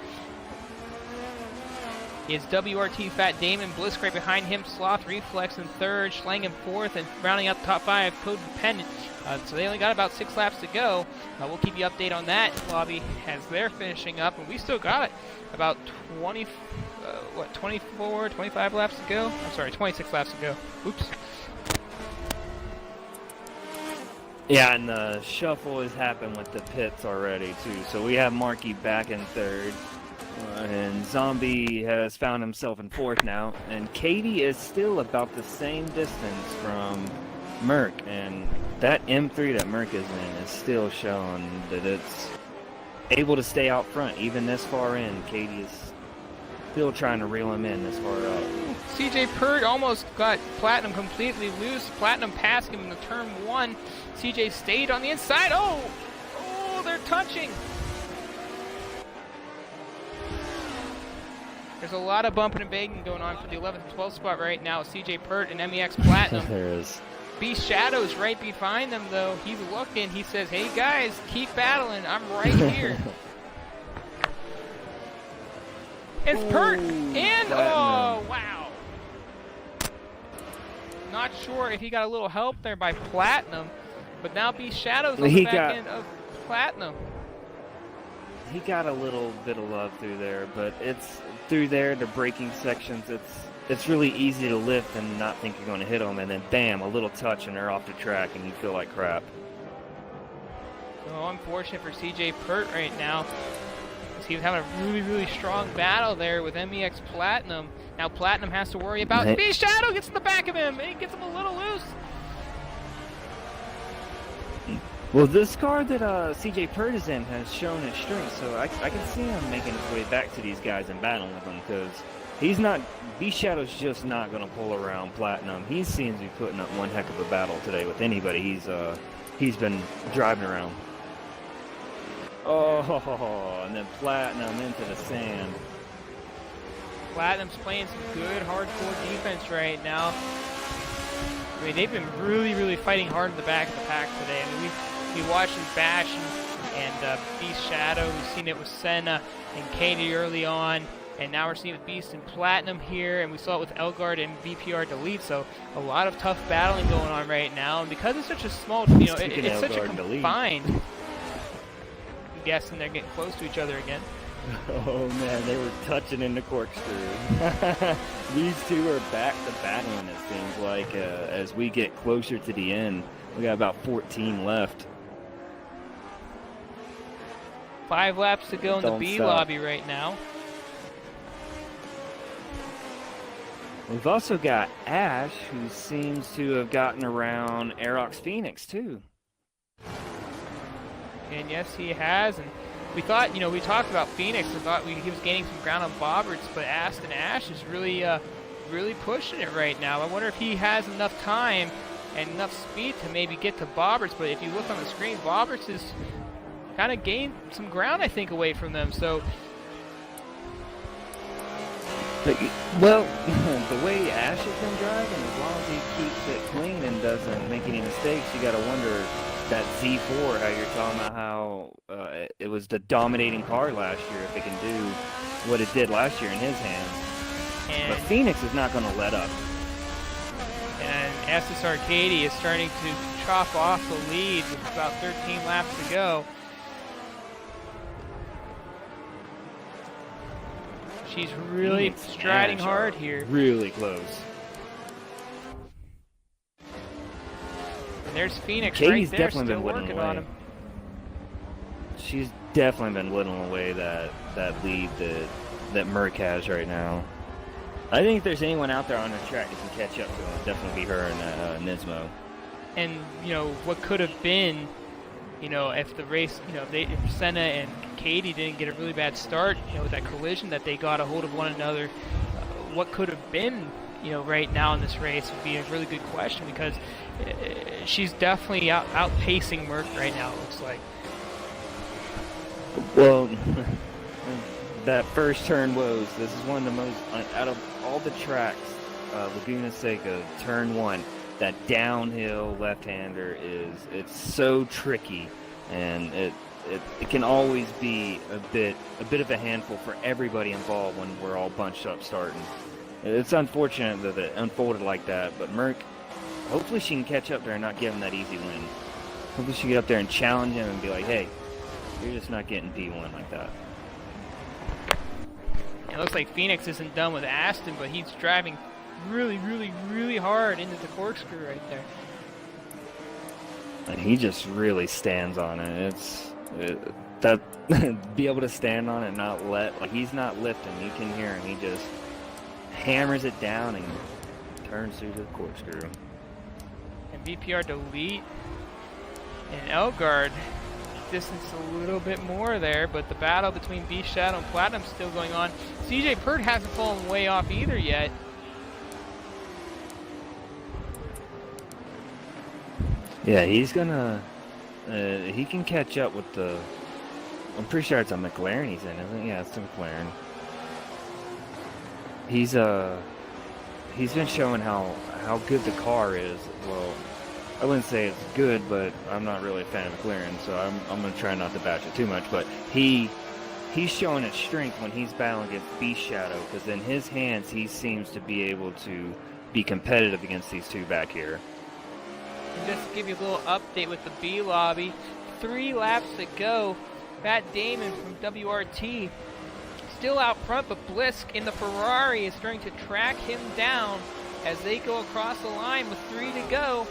is WRT Fat Damon, Blisk right behind him, Sloth Reflex in third, Schlang in fourth, and rounding out the top 5, Codependent. So they only got about 6 laps to go. We'll keep you updated on that lobby as they're finishing up, and we still got about 24, 25 laps to go? I'm sorry, 26 laps to go. Oops. Yeah, and the shuffle has happened with the pits already, too. So we have Markey back in third. And Zombie has found himself in fourth now. And Katie is still about the same distance from Merck. And that M3 that Merck is in is still showing that it's able to stay out front, even this far in. Katie is still trying to reel him in this far up. CJ Pert almost got Platinum completely loose. Platinum passed him in the turn 1. CJ stayed on the inside. Oh, they're touching. There's a lot of bumping and banging going on for the 11th and 12th spot right now. CJ Pert and MEX Platinum. There is. Beast Shadow's right behind them, though. He's looking. He says, hey, guys, keep battling. I'm right here. It's Pert. And, oh, wow. Not sure if he got a little help there by Platinum. But now Beast Shadow's on the back end of Platinum. He got a little bit of love through there, but it's through there, the braking sections, it's really easy to lift and not think you're going to hit them, and then bam, a little touch and they're off the track and you feel like crap. So unfortunate for CJ Pert right now. He was having a really, really strong battle there with MEX Platinum. Now Platinum has to worry about Beast Shadow gets in the back of him and he gets him a little loose. Well, this car that CJ Pert is in has shown its strength, so I can see him making his way back to these guys and battling with them, because he's not, Beast Shadow's just not going to pull around Platinum. He seems to be putting up one heck of a battle today with anybody he's been driving around. Oh, and then Platinum into the sand. Platinum's playing some good hardcore defense right now. I mean, they've been really, really fighting hard in the back of the pack today. I mean, we watched Bash and Beast Shadow. We've seen it with Senna and Katie early on, and now we're seeing it with Beast and Platinum here, and we saw it with Elgard and VPR Delete. So a lot of tough battling going on right now, and because it's such a small, it's such a combined. I'm guessing they're getting close to each other again. Oh man, they were touching in the corkscrew. These two are back to battling, it seems like, as we get closer to the end. We got about 14 left. 5 laps to go in the B lobby right now. We've also got Ash, who seems to have gotten around Aerox Phoenix, too. And yes, he has. And we thought, we talked about Phoenix. We thought he was gaining some ground on Bobberts, but Aston Ash is really pushing it right now. I wonder if he has enough time and enough speed to maybe get to Bobberts. But if you look on the screen, Bobberts has kind of gained some ground, I think, away from them. So, well, the way Ash has been driving, as long as he keeps it clean and doesn't make any mistakes, you got to wonder that Z4, how you're talking about how it was the dominating car last year, if it can do what it did last year in his hands. But Phoenix is not going to let up. And SSR Katie is starting to chop off the lead with about 13 laps to go. She's really striding hard here. Really close. And there's Phoenix Katie's right there, definitely still been working on him. She's definitely been whittling away that lead that Merck has right now. I think if there's anyone out there on the track that can catch up to him, it'd definitely be her and Nismo. And what could have been, if the race, if Senna and Katie didn't get a really bad start, with that collision that they got a hold of one another, what could have been, right now in this race would be a really good question, because she's definitely outpacing Merck right now, it looks like. Well, that first turn woes, this is one of the most, out of all the tracks, Laguna Seca, turn 1, that downhill left-hander it's so tricky, and it can always be a bit of a handful for everybody involved when we're all bunched up starting. It's unfortunate that it unfolded like that, but Merck, hopefully she can catch up there and not give him that easy win. Hopefully she can get up there and challenge him and be like, hey, you're just not getting P1 like that. It looks like Phoenix isn't done with Aston, but he's driving really, really, really hard into the corkscrew right there. And he just really stands on it. Be able to stand on it and not he's not lifting. You can hear him. He just hammers it down and turns through the corkscrew. And VPR delete. And Elgard distance a little bit more there, but the battle between Beast Shadow and Platinum still going on. CJ Pert hasn't fallen way off either yet. Yeah, he's gonna. He can catch up with the. I'm pretty sure it's a McLaren he's in, isn't it? Yeah, it's a McLaren. He's been showing how good the car is. Well, I wouldn't say it's good, but I'm not really a fan of McLaren, so I'm gonna try not to bash it too much. But he's showing its strength when he's battling against Beast Shadow, because in his hands he seems to be able to be competitive against these two back here. And just to give you a little update with the B lobby, 3 laps to go. Matt Damon from WRT still out front, but Blisk in the Ferrari is starting to track him down as they go across the line with 3 to go.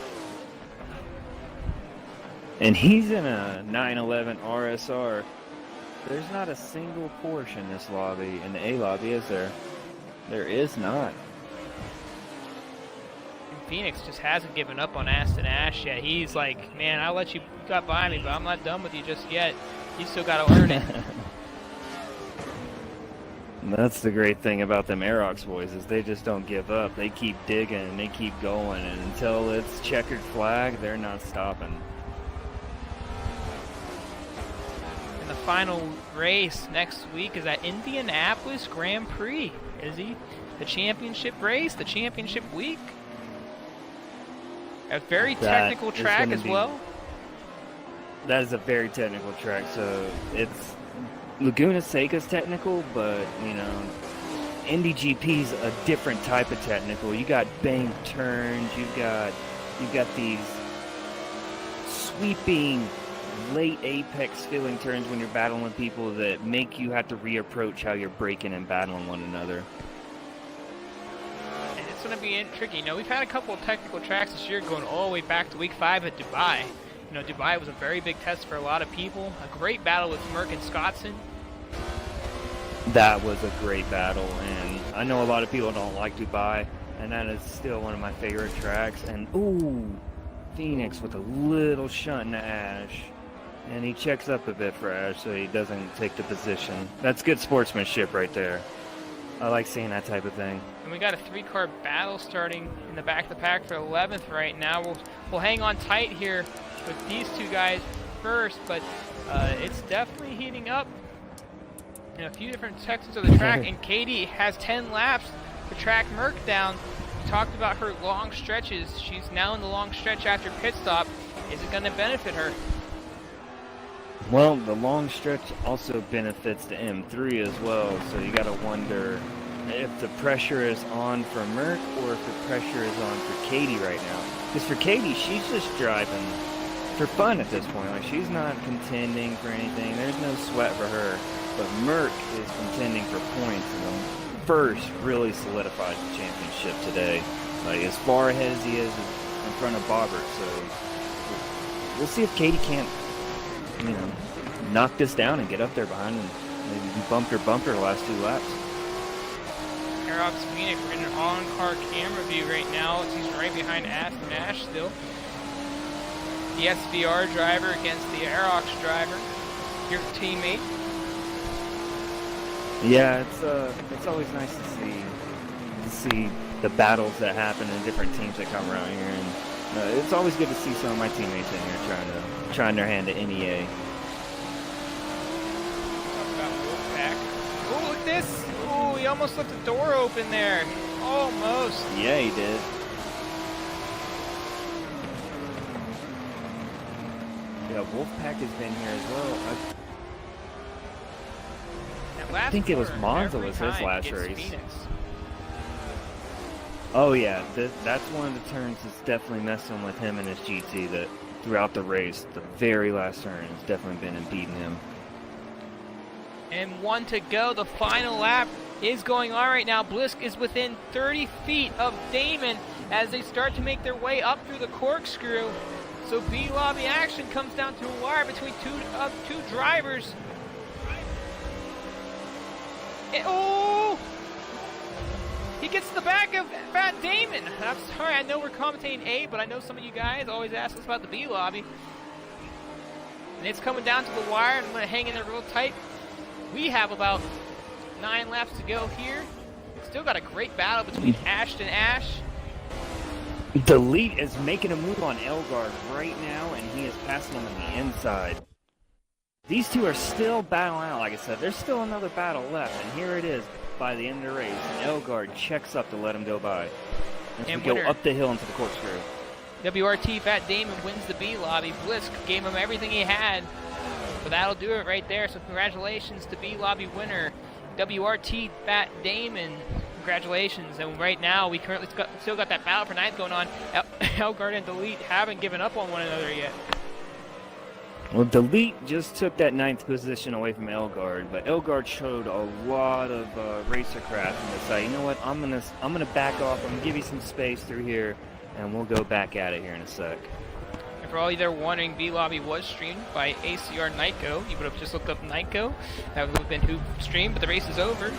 And he's in a 911 RSR. There's not a single Porsche in this lobby, in the A lobby, is there? There is not. Phoenix just hasn't given up on Aston Ash yet. He's like, man, I'll let you got by me, but I'm not done with you just yet. You still got to earn it. That's the great thing about them Aerox boys, is they just don't give up. They keep digging and they keep going, and until it's checkered flag, they're not stopping. And the final race next week is at Indianapolis Grand Prix. Izzy, the championship race, the championship week. A very technical track as well. That is a very technical track. So it's Laguna Seca's technical, but Indy GP's a different type of technical. You got bank turns. You've got these sweeping late apex filling turns when you're battling with people that make you have to reapproach how you're braking and battling one another. It's going to be tricky. We've had a couple of technical tracks this year going all the way back to week 5 at Dubai. Dubai was a very big test for a lot of people. A great battle with Merck and Scottson. That was a great battle, and I know a lot of people don't like Dubai. and that is still one of my favorite tracks. And ooh, Phoenix with a little shunt into Ash, and he checks up a bit for Ash so he doesn't take the position. That's good sportsmanship right there. I like seeing that type of thing. And we got a 3-car battle starting in the back of the pack for 11th right now. We'll hang on tight here with these two guys first, but it's definitely heating up in a few different sections of the track. And Katie has 10 laps to track Merck down. We talked about her long stretches. She's now in the long stretch after pit stop. Is it going to benefit her? Well, the long stretch also benefits the M3 as well, so you got to wonder if the pressure is on for Merck or if the pressure is on for Katie right now. Because for Katie, she's just driving for fun at this point. Like, she's not contending for anything. There's no sweat for her. But Merck is contending for points, and the first really solidifies the championship today. Like, as far ahead as he is in front of Bobbert, so we'll see if Katie can't, you know, knock this down and get up there behind him. Maybe be bumper the last 2 laps. Aerox Phoenix, we're getting an on-car camera view right now. He's right behind Aston Ash still. The SVR driver against the Aerox driver, your teammate. Yeah, it's always nice to see the battles that happen in different teams that come around here, and it's always good to see some of my teammates in here trying their hand at MEA. Talk about Wolfpack. Oh, look at this! Oh, he almost left the door open there. Almost. Yeah, he did. Yeah, Wolfpack has been here as well. I think it was Monza was his last race. Phoenix. Oh yeah, that's one of the turns that's definitely messing with him and his GT. That throughout the race, the very last turn has definitely been impeding him. And 1 to go. The final lap is going on right now. Blisk is within 30 feet of Damon as they start to make their way up through the corkscrew. So B-Lobby action comes down to a wire between two drivers. Oh! He gets to the back of Fat Damon. I'm sorry, I know we're commentating A, but I know some of you guys always ask us about the B lobby. And it's coming down to the wire, and I'm going to hang in there real tight. We have about 9 laps to go here. Still got a great battle between Ashton Ash. Delete is making a move on Elgard right now, and he is passing him on the inside. These two are still battling out, like I said. There's still another battle left, and here it is by the end of the race. And Elgard checks up to let him go by. And we go up the hill into the corkscrew. WRT Fat Damon wins the B lobby. Blisk gave him everything he had. But that'll do it right there. So congratulations to B lobby winner, WRT Fat Damon. Congratulations. And right now, we currently still got that battle for 9th going on. Elgard and Delete haven't given up on one another yet. Well, Delete just took that 9th position away from Elgard, but Elgard showed a lot of racercraft and decided, you know what, I'm gonna back off. I'm gonna give you some space through here, and we'll go back at it here in a sec. And for all you there wondering, B Lobby was streamed by ACR Nightco. You would have just looked up Nightco. That would have been who streamed, but the race is over.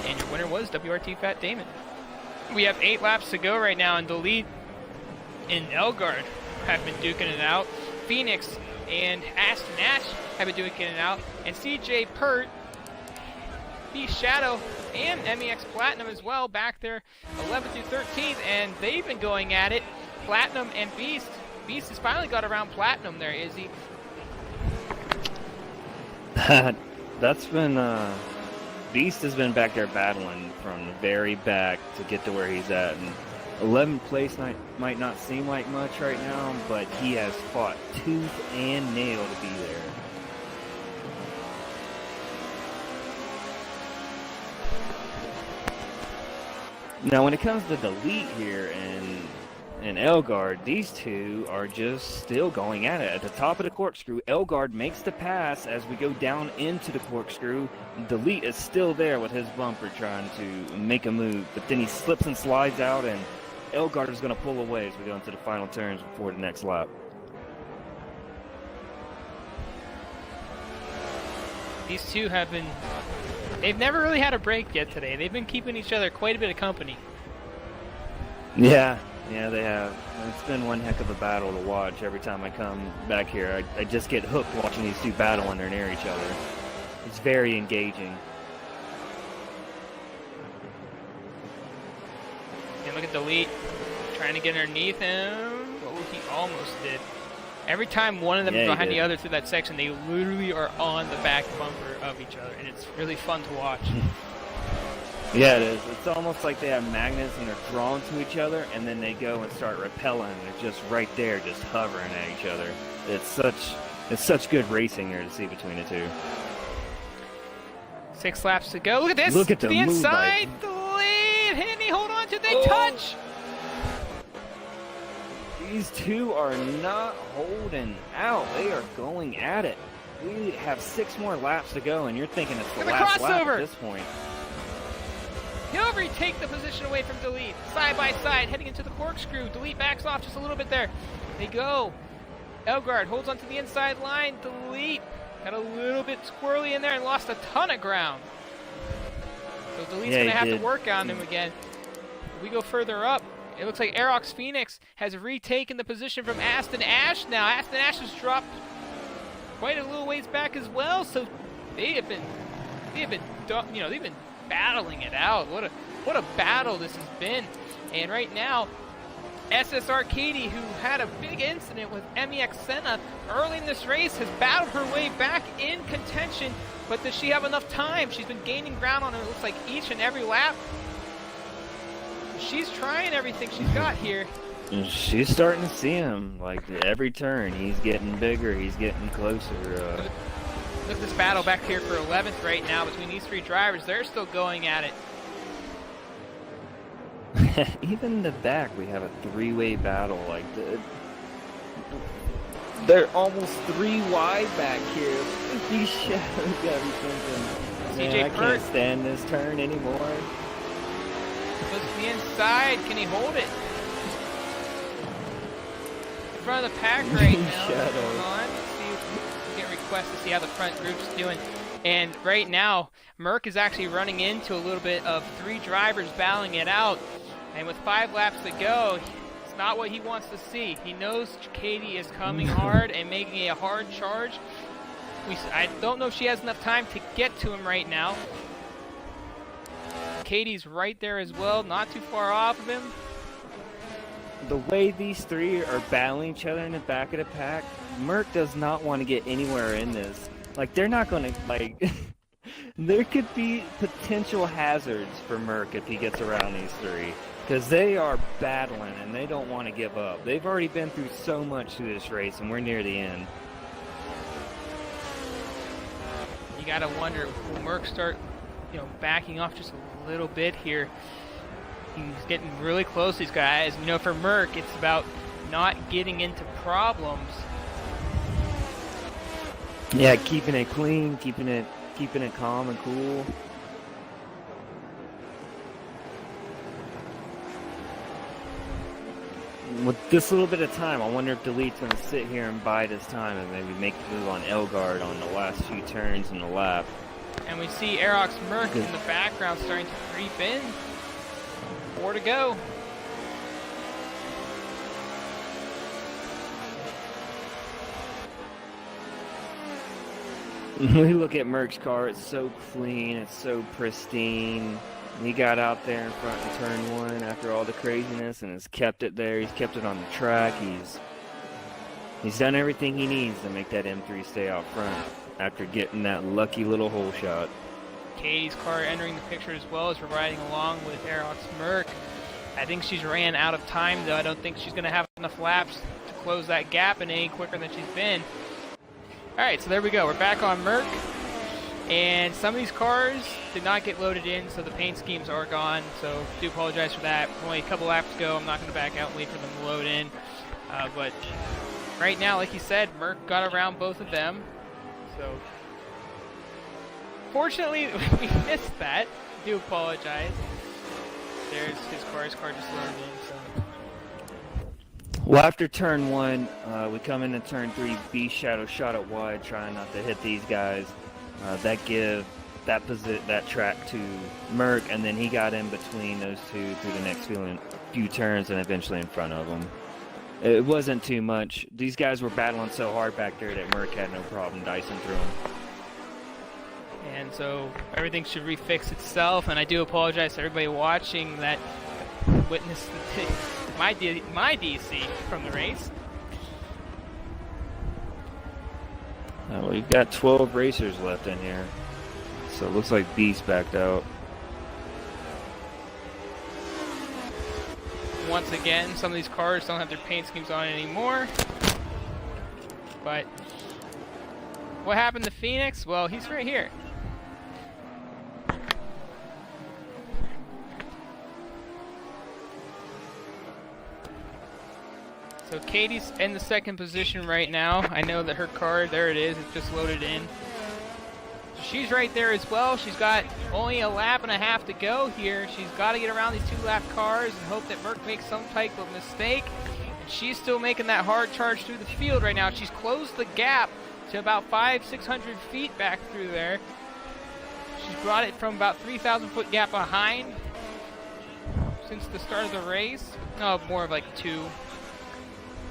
And your winner was WRT Fat Damon. We have 8 laps to go right now, and Delete and Elgard have been duking it out. Phoenix and Aston Ash have been duking it out. And CJ Pert, Beast Shadow, and MEX Platinum as well back there 11th through 13th. And they've been going at it. Platinum and Beast. Beast has finally got around Platinum there, Izzy. That's been... Beast has been back there battling from the very back to get to where he's at. And 11th place might not seem like much right now, but he has fought tooth and nail to be there. Now, when it comes to Delete here and Elgard, these two are just still going at it. At the top of the corkscrew, Elgard makes the pass as we go down into the corkscrew. Delete is still there with his bumper trying to make a move, but then he slips and slides out, and Elgard is going to pull away as we go into the final turns before the next lap. These two have been... They've never really had a break yet today. They've been keeping each other quite a bit of company. Yeah, they have. It's been one heck of a battle to watch every time I come back here. I just get hooked watching these two battle when they're near each other. It's very engaging. And look at Delete trying to get underneath him. Oh, he almost did. Every time one of them is behind the other through that section, they literally are on the back bumper of each other, and it's really fun to watch. Yeah, it is. It's almost like they have magnets and they're drawn to each other, and then they go and start repelling. They're just right there, just hovering at each other. It's such good racing here to see between the two. 6 laps to go. Look at this. Look at to the inside. The lead. Henny, hold on to. They touch. These two are not holding out. They are going at it. We have 6 more laps to go, and you're thinking it's the last lap at this point. He'll retake the position away from Delete. Side by side, heading into the corkscrew. Delete backs off just a little bit there. They go. Elgard holds onto the inside line. Delete got a little bit squirrely in there and lost a ton of ground. So Delete's going to have to work on him again. If we go further up, it looks like Aerox Phoenix has retaken the position from Aston Ash now. Aston Ash has dropped quite a little ways back as well, so they've been battling it out. What a battle this has been. And right now, SSR Katie, who had a big incident with MEX Senna early in this race, has battled her way back in contention, but does she have enough time? She's been gaining ground on her, it looks like, each and every lap. She's trying everything she's got here. She's starting to see him, like, every turn. He's getting bigger, he's getting closer. Look at this battle back here for 11th right now between these 3 drivers. They're still going at it. Even in the back, we have a 3-way battle. Like, they're almost 3 wide back here. These shadows gotta be thinking, man, I can't stand this turn anymore. Goes to the inside. Can he hold it? In front of the pack right now. Hold on. Let's see if we get requests to see how the front group's doing. And right now, Merck is actually running into a little bit of 3 drivers battling it out. And with 5 laps to go, it's not what he wants to see. He knows Katie is coming hard and making a hard charge. I don't know if she has enough time to get to him right now. Katie's right there as well, not too far off of him. The way these 3 are battling each other in the back of the pack, Merck does not want to get anywhere in this. Like, they're not going to, like, there could be potential hazards for Merck if he gets around these 3. Because they are battling and they don't want to give up. They've already been through so much through this race and we're near the end. You got to wonder, will Merck start, backing off just a little bit here? He's getting really close to these guys. For Merck, it's about not getting into problems. Yeah, keeping it clean, keeping it calm and cool. With this little bit of time, I wonder if Delete's going to sit here and bide his time and maybe make the move on Elgard on the last few turns in the lap. And we see Aerox Merck in the background starting to creep in. 4 to go. We look at Merck's car, it's so clean, it's so pristine. He got out there in front of turn 1 after all the craziness and has kept it there. He's kept it on the track. He's done everything he needs to make that M3 stay out front after getting that lucky little hole shot. Katie's car entering the picture as well as we're riding along with Aerox Merck. I think she's ran out of time, though. I don't think she's going to have enough laps to close that gap any quicker than she's been. All right, so there we go. We're back on Merck. And some of these cars did not get loaded in, so the paint schemes are gone. So do apologize for that. Only a couple laps to go. I'm not going to back out and wait for them to load in. But right now, like you said, Merck got around both of them. So fortunately, we missed that. Do apologize. There's his car. His car just loaded in. So. Well, after turn 1, we come into turn 3. B Shadow shot it wide, trying not to hit these guys. That give that track to Merck, and then he got in between those 2 through the next few turns and eventually in front of him. It wasn't too much. These guys were battling so hard back there that Merck had no problem dicing through them. And so everything should refix itself, and I do apologize to everybody watching that witnessed my DC from the race. We've got 12 racers left in here, so it looks like Beast backed out. Once again, some of these cars don't have their paint schemes on anymore. But what happened to Phoenix? Well, he's right here. So Katie's in the second position right now. I know that her car, there it is, it's just loaded in. So she's right there as well. She's got only a lap and a half to go here. She's got to get around these 2-lap cars and hope that Merck makes some type of mistake. And she's still making that hard charge through the field right now. She's closed the gap to about 500-600 feet back through there. She's brought it from about 3,000 foot gap behind since the start of the race. No, more of like 2.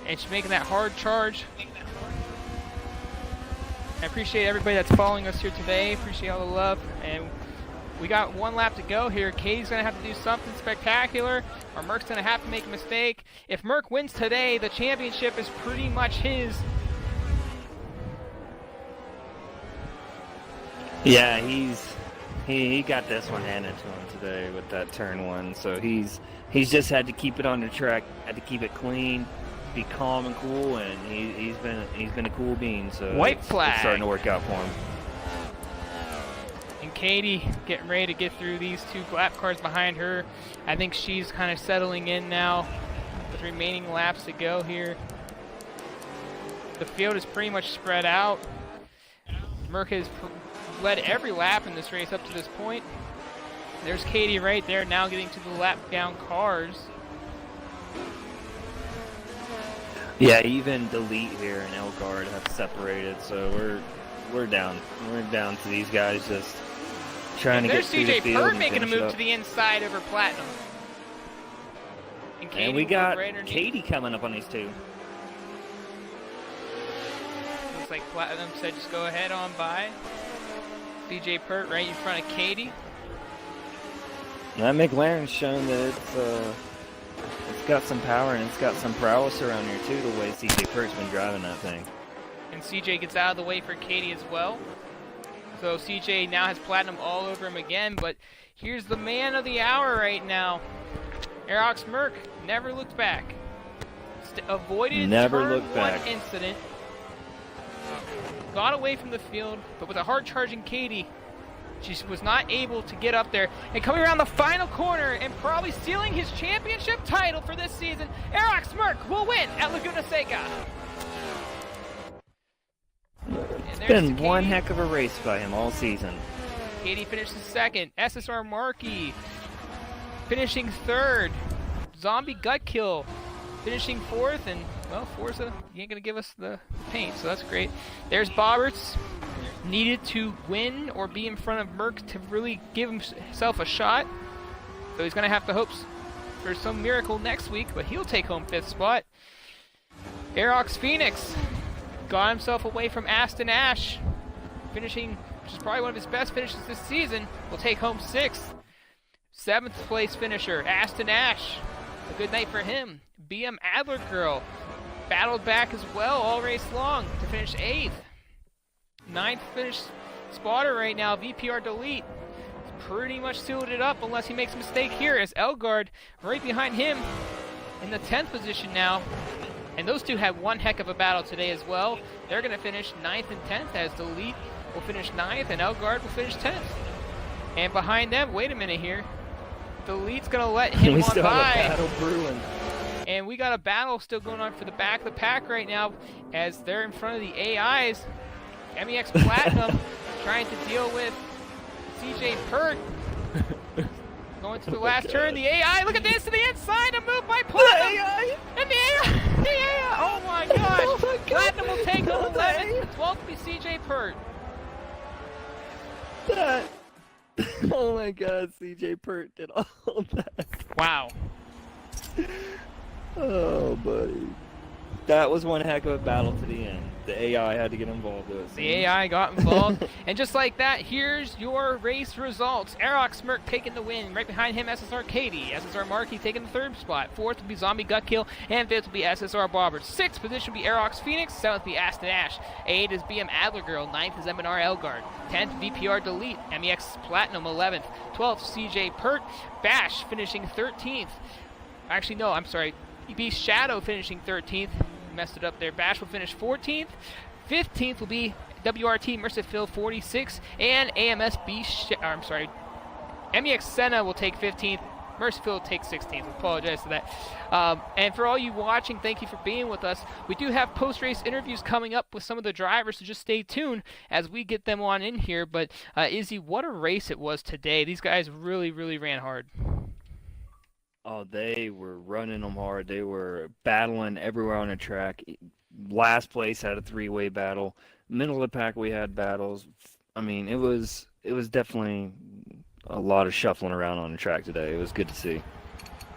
And she's making that hard charge. I appreciate everybody that's following us here today. Appreciate all the love. And we got 1 lap to go here. Katie's going to have to do something spectacular, or Merck's going to have to make a mistake. If Merck wins today, the championship is pretty much his. Yeah, he got this one handed to him today with that turn 1. So he's just had to keep it on the track, had to keep it clean, be calm and cool, and he's been a cool bean. So white flag. It's starting to work out for him. And Katie getting ready to get through these 2 lap cars behind her. I think she's kind of settling in now with remaining laps to go here. The field is pretty much spread out. Merck has led every lap in this race up to this point. There's Katie right there now getting to the lap down cars. Yeah, even Delete here and Elgard have separated, so we're down. We're down to these guys just trying to get through the field. There's CJ Pert and making a move up to the inside over Platinum. And we got Katie coming up on these 2. Looks like Platinum said just go ahead on by. CJ Pert right in front of Katie. That McLaren's shown that it's got some power and it's got some prowess around here too, the way CJ Pert's been driving that thing. And CJ gets out of the way for Katie as well. So CJ now has Platinum all over him again, but here's the man of the hour right now. Aerox Merck never looked back. Avoided turn 1 incident. Got away from the field, but with a hard charging Katie, she was not able to get up there. And coming around the final corner and probably stealing his championship title for this season, Aerox Merck will win at Laguna Seca. It's been one heck of a race by him all season. Katie finishes second. SSR Markey finishing third. Zombie Gut Kill finishing fourth. And, well, Forza, you ain't going to give us the paint, so that's great. There's Bobberts. Needed to win or be in front of Merck to really give himself a shot. So he's going to have to hope for some miracle next week, but he'll take home 5th spot. Aerox Phoenix got himself away from Aston Ash, finishing, which is probably one of his best finishes this season, will take home 6th. 7th place finisher, Aston Ash. A good night for him. BM Adler Girl battled back as well all race long to finish 8th. 9th finish spotter right now, VPR Delete. He's pretty much sealed it up unless he makes a mistake here, as Elgard right behind him in the 10th position now. And those 2 had one heck of a battle today as well. They're going to finish 9th and 10th, as Delete will finish 9th and Elgard will finish 10th. And behind them, wait a minute here, Delete's going to let him we on still by. Have a battle brewing. And we got a battle still going on for the back of the pack right now, as they're in front of the AIs. MEX Platinum trying to deal with CJ Pert. Going to the last turn. The AI, look at this to the inside. A move by Platinum. The AI. And the AI. The AI. Oh my gosh. Oh my Platinum will take home 11th. 12th will be CJ Pert. That. Oh my God, CJ Pert did all that. Wow. Oh, buddy. That was one heck of a battle to the end. The AI had to get involved. The AI got involved, and just like that, here's your race results. Aerox Smirk taking the win. Right behind him, SSR Katie. SSR Marky taking the third spot. Fourth will be Zombie Gutkill, and fifth will be SSR Bobber. Sixth position will be Aerox Phoenix. Seventh will be Aston Ash. Eighth is BM Adler Girl. Ninth is MNR Elgard. 10th, VPR Delete. MEX Platinum 11th. 12th, CJ Pert. Bash finishing 13th. Actually, no, I'm sorry. Beast Shadow finishing 13th. Messed it up there. Bash will finish 14th. 15th will be WRT Mercifil 46, and AMS MEX Senna will take 15th. Mercifil will take 16th. Apologize for that. And for all you watching, thank you for being with us. We do have post-race interviews coming up with some of the drivers, so just stay tuned as we get them on in here. But Izzy, what a race it was today. These guys really, really ran hard. Oh, they were running them hard. They were battling everywhere on the track. Last place had a three-way battle. Middle of the pack, we had battles. I mean, it was definitely a lot of shuffling around on the track today. It was good to see.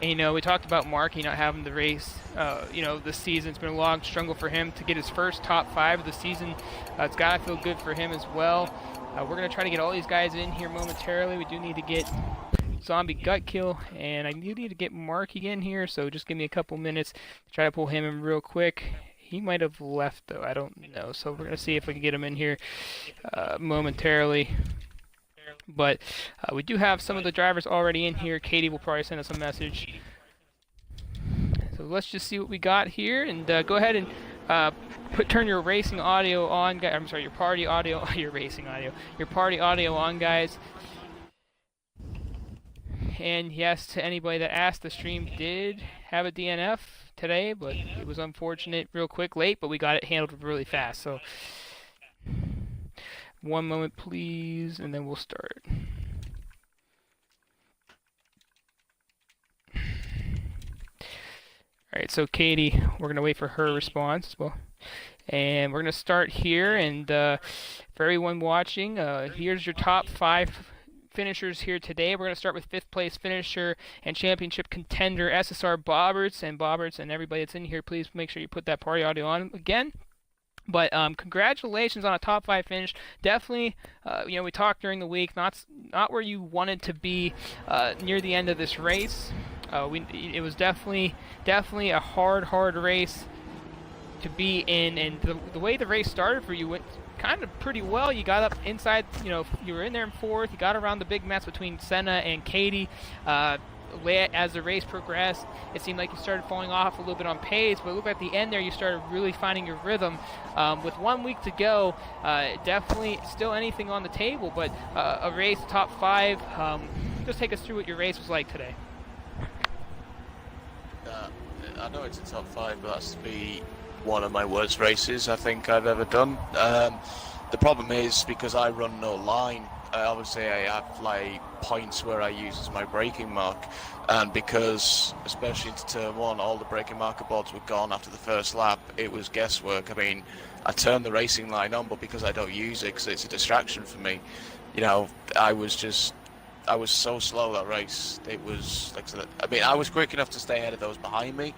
And, we talked about Marky not having the race, this season. It's been a long struggle for him to get his first top 5 of the season. It's got to feel good for him as well. We're going to try to get all these guys in here momentarily. We do need to get Zombie Gutkill, and I do need to get Marky in here, so just give me a couple minutes to try to pull him in real quick. He might have left, though. I don't know. So we're going to see if we can get him in here momentarily. But we do have some of the drivers already in here. Katie will probably send us a message. So let's just see what we got here. And go ahead and turn your racing audio on. I'm sorry, your party audio. Your racing audio. Your party audio on, guys. And yes, to anybody that asked, the stream did have a DNF today, but it was unfortunate real quick late, but we got it handled really fast. So one moment, please, and then we'll start. Alright, so Katie, we're going to wait for her response as well. And we're going to start here, and for everyone watching, here's your top 5 finishers here today. We're going to start with 5th place finisher and championship contender SSR Bobberts, and everybody that's in here, please make sure you put that party audio on again. But congratulations on a top 5 finish. Definitely, we talked during the week, not where you wanted to be near the end of this race. It was definitely a hard race to be in, and the way the race started for you went kind of pretty well. You got up inside, you were in there in 4th. You got around the big mess between Senna and Katie. As the race progressed, it seemed like you started falling off a little bit on pace, but look at the end there, you started really finding your rhythm. With 1 week to go, definitely still anything on the table, but a race top 5. Just take us through what your race was like today. I know it's a top 5, but that's to be one of my worst races I think I've ever done. The problem is because I run no line, obviously I have like points where I use as my braking mark, and because especially into turn 1 all the braking marker boards were gone after the first lap, it was guesswork. I mean, I turned the racing line on, but because I don't use it because it's a distraction for me, I was so slow that race. It was I was quick enough to stay ahead of those behind me.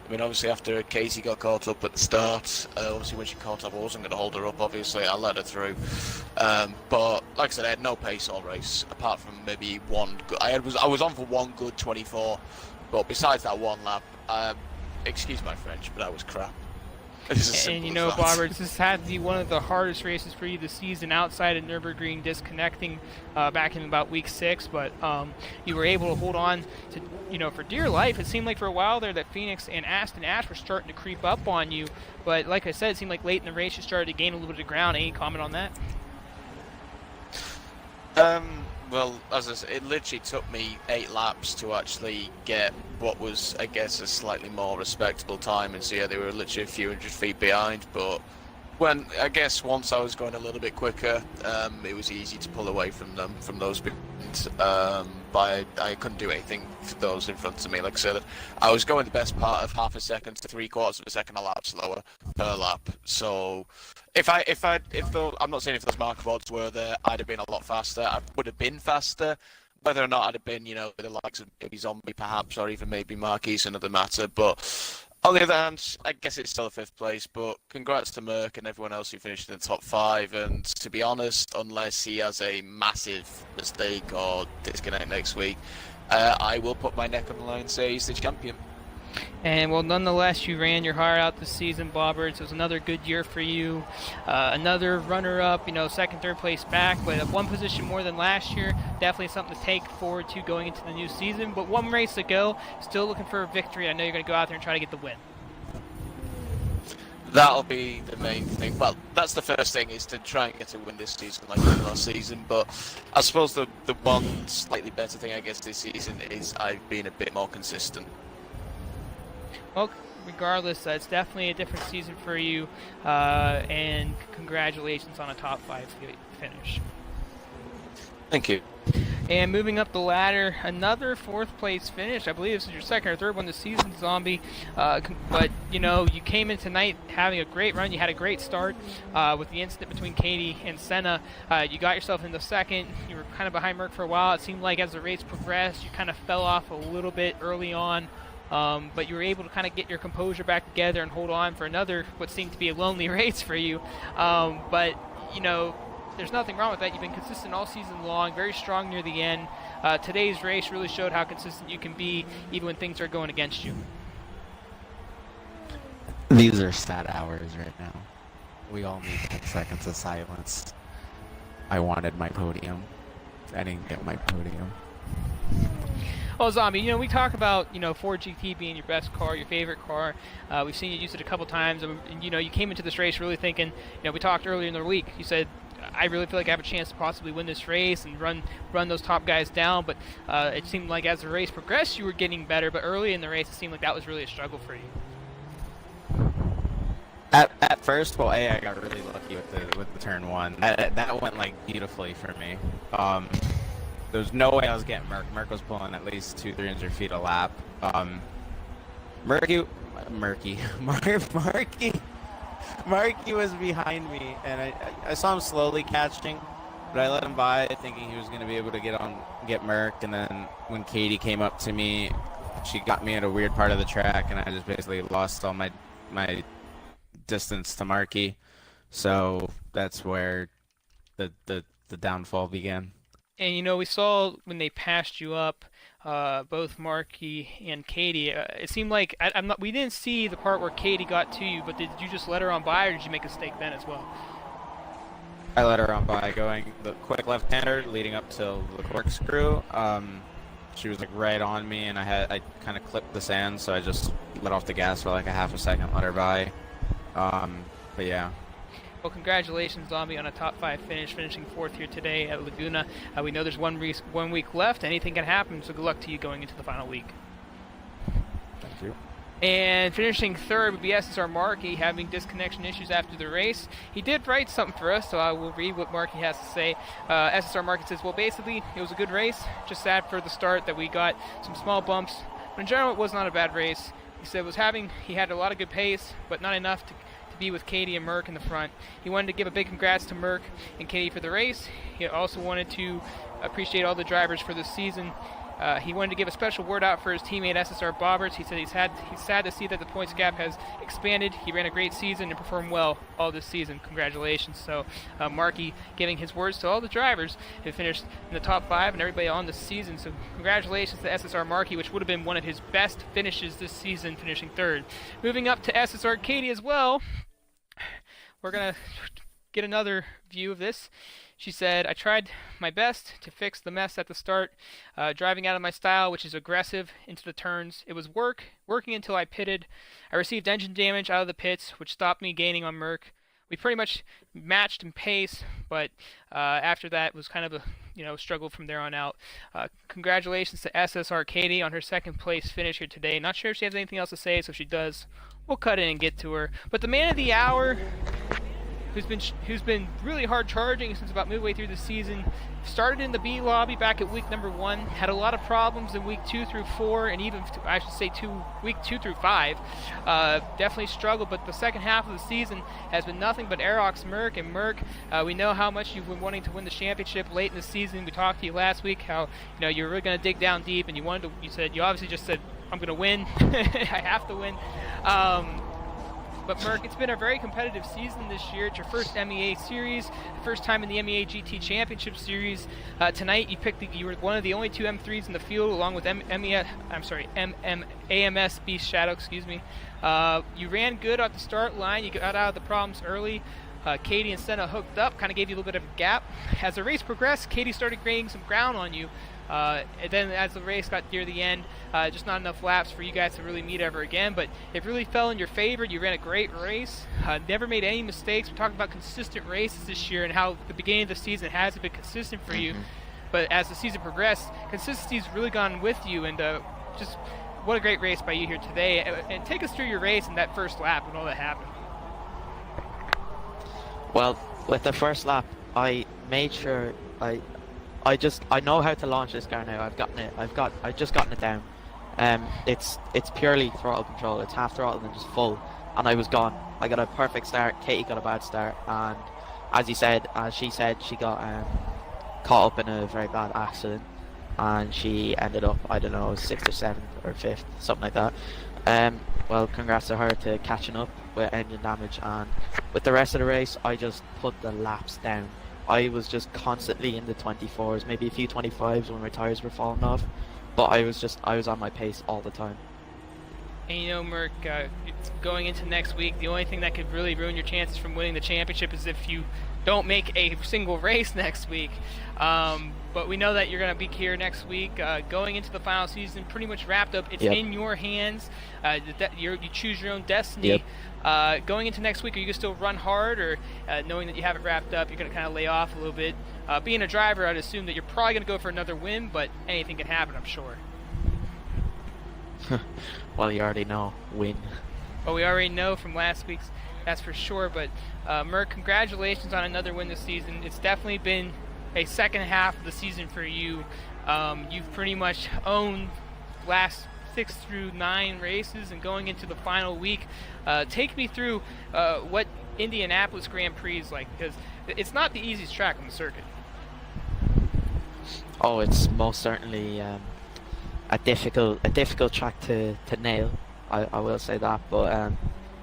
I mean, obviously after Casey got caught up at the start, obviously when she caught up I wasn't going to hold her up, obviously I let her through. But like I said, I had no pace all race, apart from maybe one good, I was on for one good 24, but besides that one lap, excuse my French, but that was crap. And Bobber, this had to be one of the hardest races for you this season outside of Nürburgring disconnecting back in about week 6, but you were able to hold on to, for dear life. It seemed like for a while there that Phoenix and Aston Ash were starting to creep up on you, but like I said, it seemed like late in the race you started to gain a little bit of ground. Any comment on that? Well, as I said, it literally took me 8 laps to actually get what was, I guess, a slightly more respectable time. And so, yeah, they were literally a few hundred feet behind. But once I was going a little bit quicker, it was easy to pull away from them, from those behind. But I couldn't do anything for those in front of me. Like I said, I was going the best part of half a second to 3/4 of a second a lap slower per lap. So I'm not saying if those marker boards were there, I'd have been a lot faster. I would have been faster, Whether or not I'd have been, with the likes of maybe Zombie perhaps, or even maybe Marquis, another matter. But on the other hand, I guess it's still a 5th place. But congrats to Merck and everyone else who finished in the top 5. And to be honest, unless he has a massive mistake or disconnect next week, I will put my neck on the line and say he's the champion. And well, nonetheless, you ran your heart out this season, Bobberts. It was another good year for you. Another runner-up, 2nd, 3rd place back, but one position more than last year. Definitely something to take forward to going into the new season. But one race to go. Still looking for a victory. I know you're going to go out there and try to get the win. That'll be the main thing. Well, that's the first thing, is to try and get a win this season like we did last season. But I suppose the one slightly better thing, I guess, this season is I've been a bit more consistent. Well, regardless, it's definitely a different season for you, and congratulations on a top 5 finish. Thank you. And moving up the ladder, another 4th place finish. I believe this is your 2nd or 3rd one this season, Zombie. But you came in tonight having a great run. You had a great start with the incident between Katie and Senna. You got yourself into 2nd. You were kind of behind Merck for a while. It seemed like as the race progressed, you kind of fell off a little bit early on. But you were able to kind of get your composure back together and hold on for another, what seemed to be a lonely race for you. But there's nothing wrong with that. You've been consistent all season long, very strong near the end. Today's race really showed how consistent you can be, even when things are going against you. These are sad hours right now. We all need 10 seconds of silence. I wanted my podium. I didn't get my podium. Well, Zombie, we talk about, Ford GT being your best car, your favorite car. We've seen you use it a couple times. And, you came into this race really thinking, we talked earlier in the week. You said, I really feel like I have a chance to possibly win this race and run those top guys down. But it seemed like as the race progressed, you were getting better. But early in the race, it seemed like that was really a struggle for you. At first, I got really lucky with the turn 1. That went beautifully for me. There's no way I was getting Merck. Merck was pulling at least 200-300 feet a lap. Marky was behind me, and I saw him slowly catching, but I let him by, thinking he was going to be able to get Merck. And then when Katie came up to me, she got me at a weird part of the track, and I just basically lost all my distance to Marky. So that's where the downfall began. And we saw when they passed you up, both Marky and Katie. It seemed like we didn't see the part where Katie got to you, but did you just let her on by, or did you make a mistake then as well? I let her on by, going the quick left-hander leading up to the corkscrew. She was right on me, and I kind of clipped the sand, so I just let off the gas for a half a second, let her by. But yeah. Well, congratulations, Zombie, on a top 5 finish, finishing 4th here today at Laguna. We know there's one week left. Anything can happen, so good luck to you going into the final week. Thank you. And finishing 3rd would be SSR Markey, having disconnection issues after the race. He did write something for us, so I will read what Markey has to say. SSR Markey says, well, basically, it was a good race. Just sad for the start that we got some small bumps. But in general, it was not a bad race. He said he had a lot of good pace, but not enough to be with Katie and Merck in the front. He wanted to give a big congrats to Merck and Katie for the race. He also wanted to appreciate all the drivers for this season. He wanted to give a special word out for his teammate SSR Bobberts. He said he's sad to see that the points gap has expanded. He ran a great season and performed well all this season. Congratulations. So Markey giving his words to all the drivers who finished in the top 5 and everybody on this season. So congratulations to SSR Markey, which would have been one of his best finishes this season, finishing 3rd. Moving up to SSR Katie as well. We're going to get another view of this. She said, I tried my best to fix the mess at the start, driving out of my style, which is aggressive, into the turns. It was working until I pitted. I received engine damage out of the pits, which stopped me gaining on Merck. We pretty much matched in pace, but after that it was kind of a struggle from there on out. Congratulations to SSR Katie on her 2nd place finish here today. Not sure if she has anything else to say, so if she does, we'll cut in and get to her. But the man of the hour who's been really hard charging since about midway through the season. Started in the B lobby back at week number 1, had a lot of problems in week 2 through 4, and even I should say week 2 through 5. Definitely struggled, but the second half of the season has been nothing but Aerox Merc. And Merc, we know how much you've been wanting to win the championship late in the season. We talked to you last week how you were really going to dig down deep, and you obviously just said, I'm going to win. I have to win. But Merc, it's been a very competitive season this year. It's your first MEA series, first time in the MEA GT Championship Series. Tonight you were one of the only 2 M3s in the field, along with AMS Beast Shadow. You ran good at the start line. You got out of the problems early. Katie and Senna hooked up, kind of gave you a little bit of a gap. As the race progressed, Katie started gaining some ground on you. And then as the race got near the end, just not enough laps for you guys to really meet ever again, but it really fell in your favor. You ran a great race, never made any mistakes. We're talking about consistent races this year and how the beginning of the season hasn't been consistent for you, but as the season progressed, consistency's really gone with you, and just what a great race by you here today. And take us through your race and that first lap and all that happened. Well, with the first lap, I made sure I know how to launch this car now. I've just gotten it down. It's purely throttle control. It's half throttle and just full, and I was gone. I got a perfect start. Katie got a bad start, and as she said, she got caught up in a very bad accident, and she ended up, I don't know, 6th or 7th or 5th, something like that. Well, congrats to her to catching up with engine damage, and with the rest of the race, I just put the laps down. I was just constantly in the 24s, maybe a few 25s when my tires were falling off, but I was on my pace all the time. And Merc, going into next week, the only thing that could really ruin your chances from winning the championship is if you don't make a single race next week. But we know that you're going to be here next week. Going into the final season, pretty much wrapped up. It's in your hands. You choose your own destiny. Yep. Going into next week, are you going to still run hard, or knowing that you have it wrapped up, you're going to kind of lay off a little bit? Being a driver, I'd assume that you're probably going to go for another win, but anything can happen, I'm sure. Well, you already know, win. Well, we already know from last week's, that's for sure. But Merc, congratulations on another win this season. It's definitely been a second half of the season for you. You've pretty much owned last 6 through 9 races, and going into the final week, take me through what Indianapolis Grand Prix is like, because it's not the easiest track on the circuit. Oh, it's most certainly a difficult track to nail. I will say that, but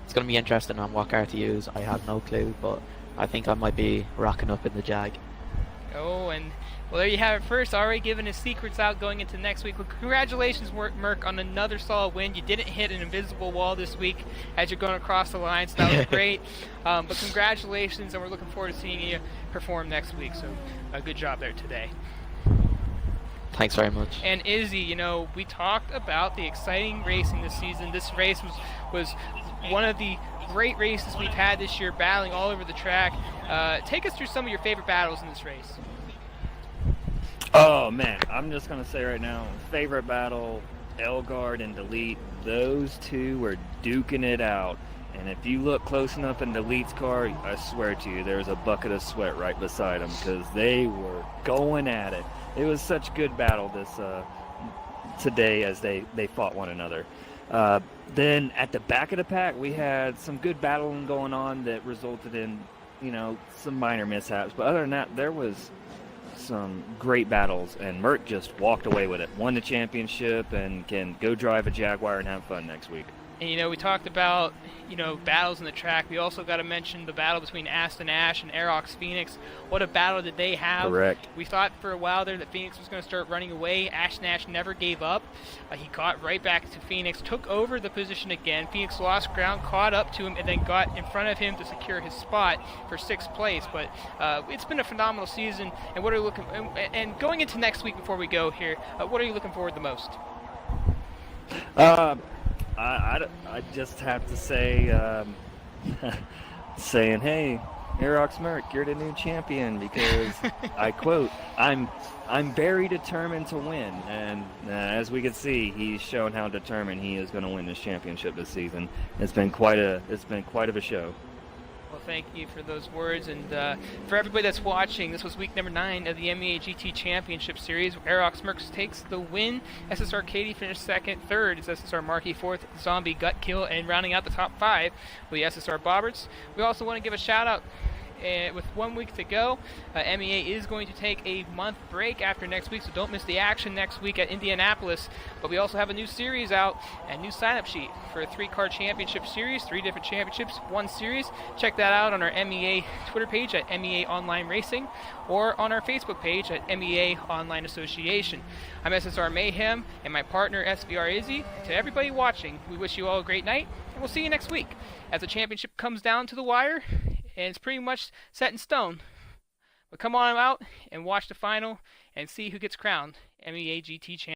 it's going to be interesting on what car to use. I have no clue, but I think I might be rocking up in the Jag. Oh, and well, there you have it. First, already giving his secrets out going into next week. Well, congratulations, Merc, on another solid win. You didn't hit an invisible wall this week as you're going across the line, so that was great. But congratulations, and we're looking forward to seeing you perform next week. So, a good job there today. Thanks very much. And Izzy, we talked about the exciting racing this season. This race was one of the great races we've had this year, battling all over the track. Take us through some of your favorite battles in this race. Oh man, I'm just gonna say right now, favorite battle, Elgard and Delete. Those two were duking it out. And if you look close enough in Delete's car, I swear to you, there's a bucket of sweat right beside them, because they were going at it. It was such good battle today as they fought one another. Then at the back of the pack, we had some good battling going on that resulted in, some minor mishaps. But other than that, there was some great battles, and Merc just walked away with it. Won the championship and can go drive a Jaguar and have fun next week. And we talked about battles in the track. We also got to mention the battle between Aston Ash and Aerox Phoenix. What a battle did they have. Correct. We thought for a while there that Phoenix was going to start running away. Aston Ash never gave up. He caught right back to Phoenix, took over the position again. Phoenix lost ground, caught up to him, and then got in front of him to secure his spot for 6th place. But it's been a phenomenal season. And what are you looking? And going into next week before we go here, what are you looking forward the most? I just have to say, saying, hey, Aerox Merc, you're the new champion, because I quote, I'm very determined to win, and as we can see, he's shown how determined he is going to win this championship this season. It's been quite of a show. Well, thank you for those words, and for everybody that's watching, this was week number 9 of the MEA GT Championship Series, where Aerox Mercs takes the win. SSR Katie finished second, third is SSR Markey, fourth Zombie Gut Kill, and rounding out the top 5 with the SSR Bobberts. We also want to give a shout out. With 1 week to go, MEA is going to take a month break after next week, so don't miss the action next week at Indianapolis. But we also have a new series out, a new sign-up sheet for a 3-car championship series, 3 different championships, 1 series. Check that out on our MEA Twitter page at MEA Online Racing, or on our Facebook page at MEA Online Association. I'm SSR Mayhem, and my partner SVR Izzy. To everybody watching, we wish you all a great night, and we'll see you next week as the championship comes down to the wire. And it's pretty much set in stone. But come on out and watch the final and see who gets crowned MEA GT champion.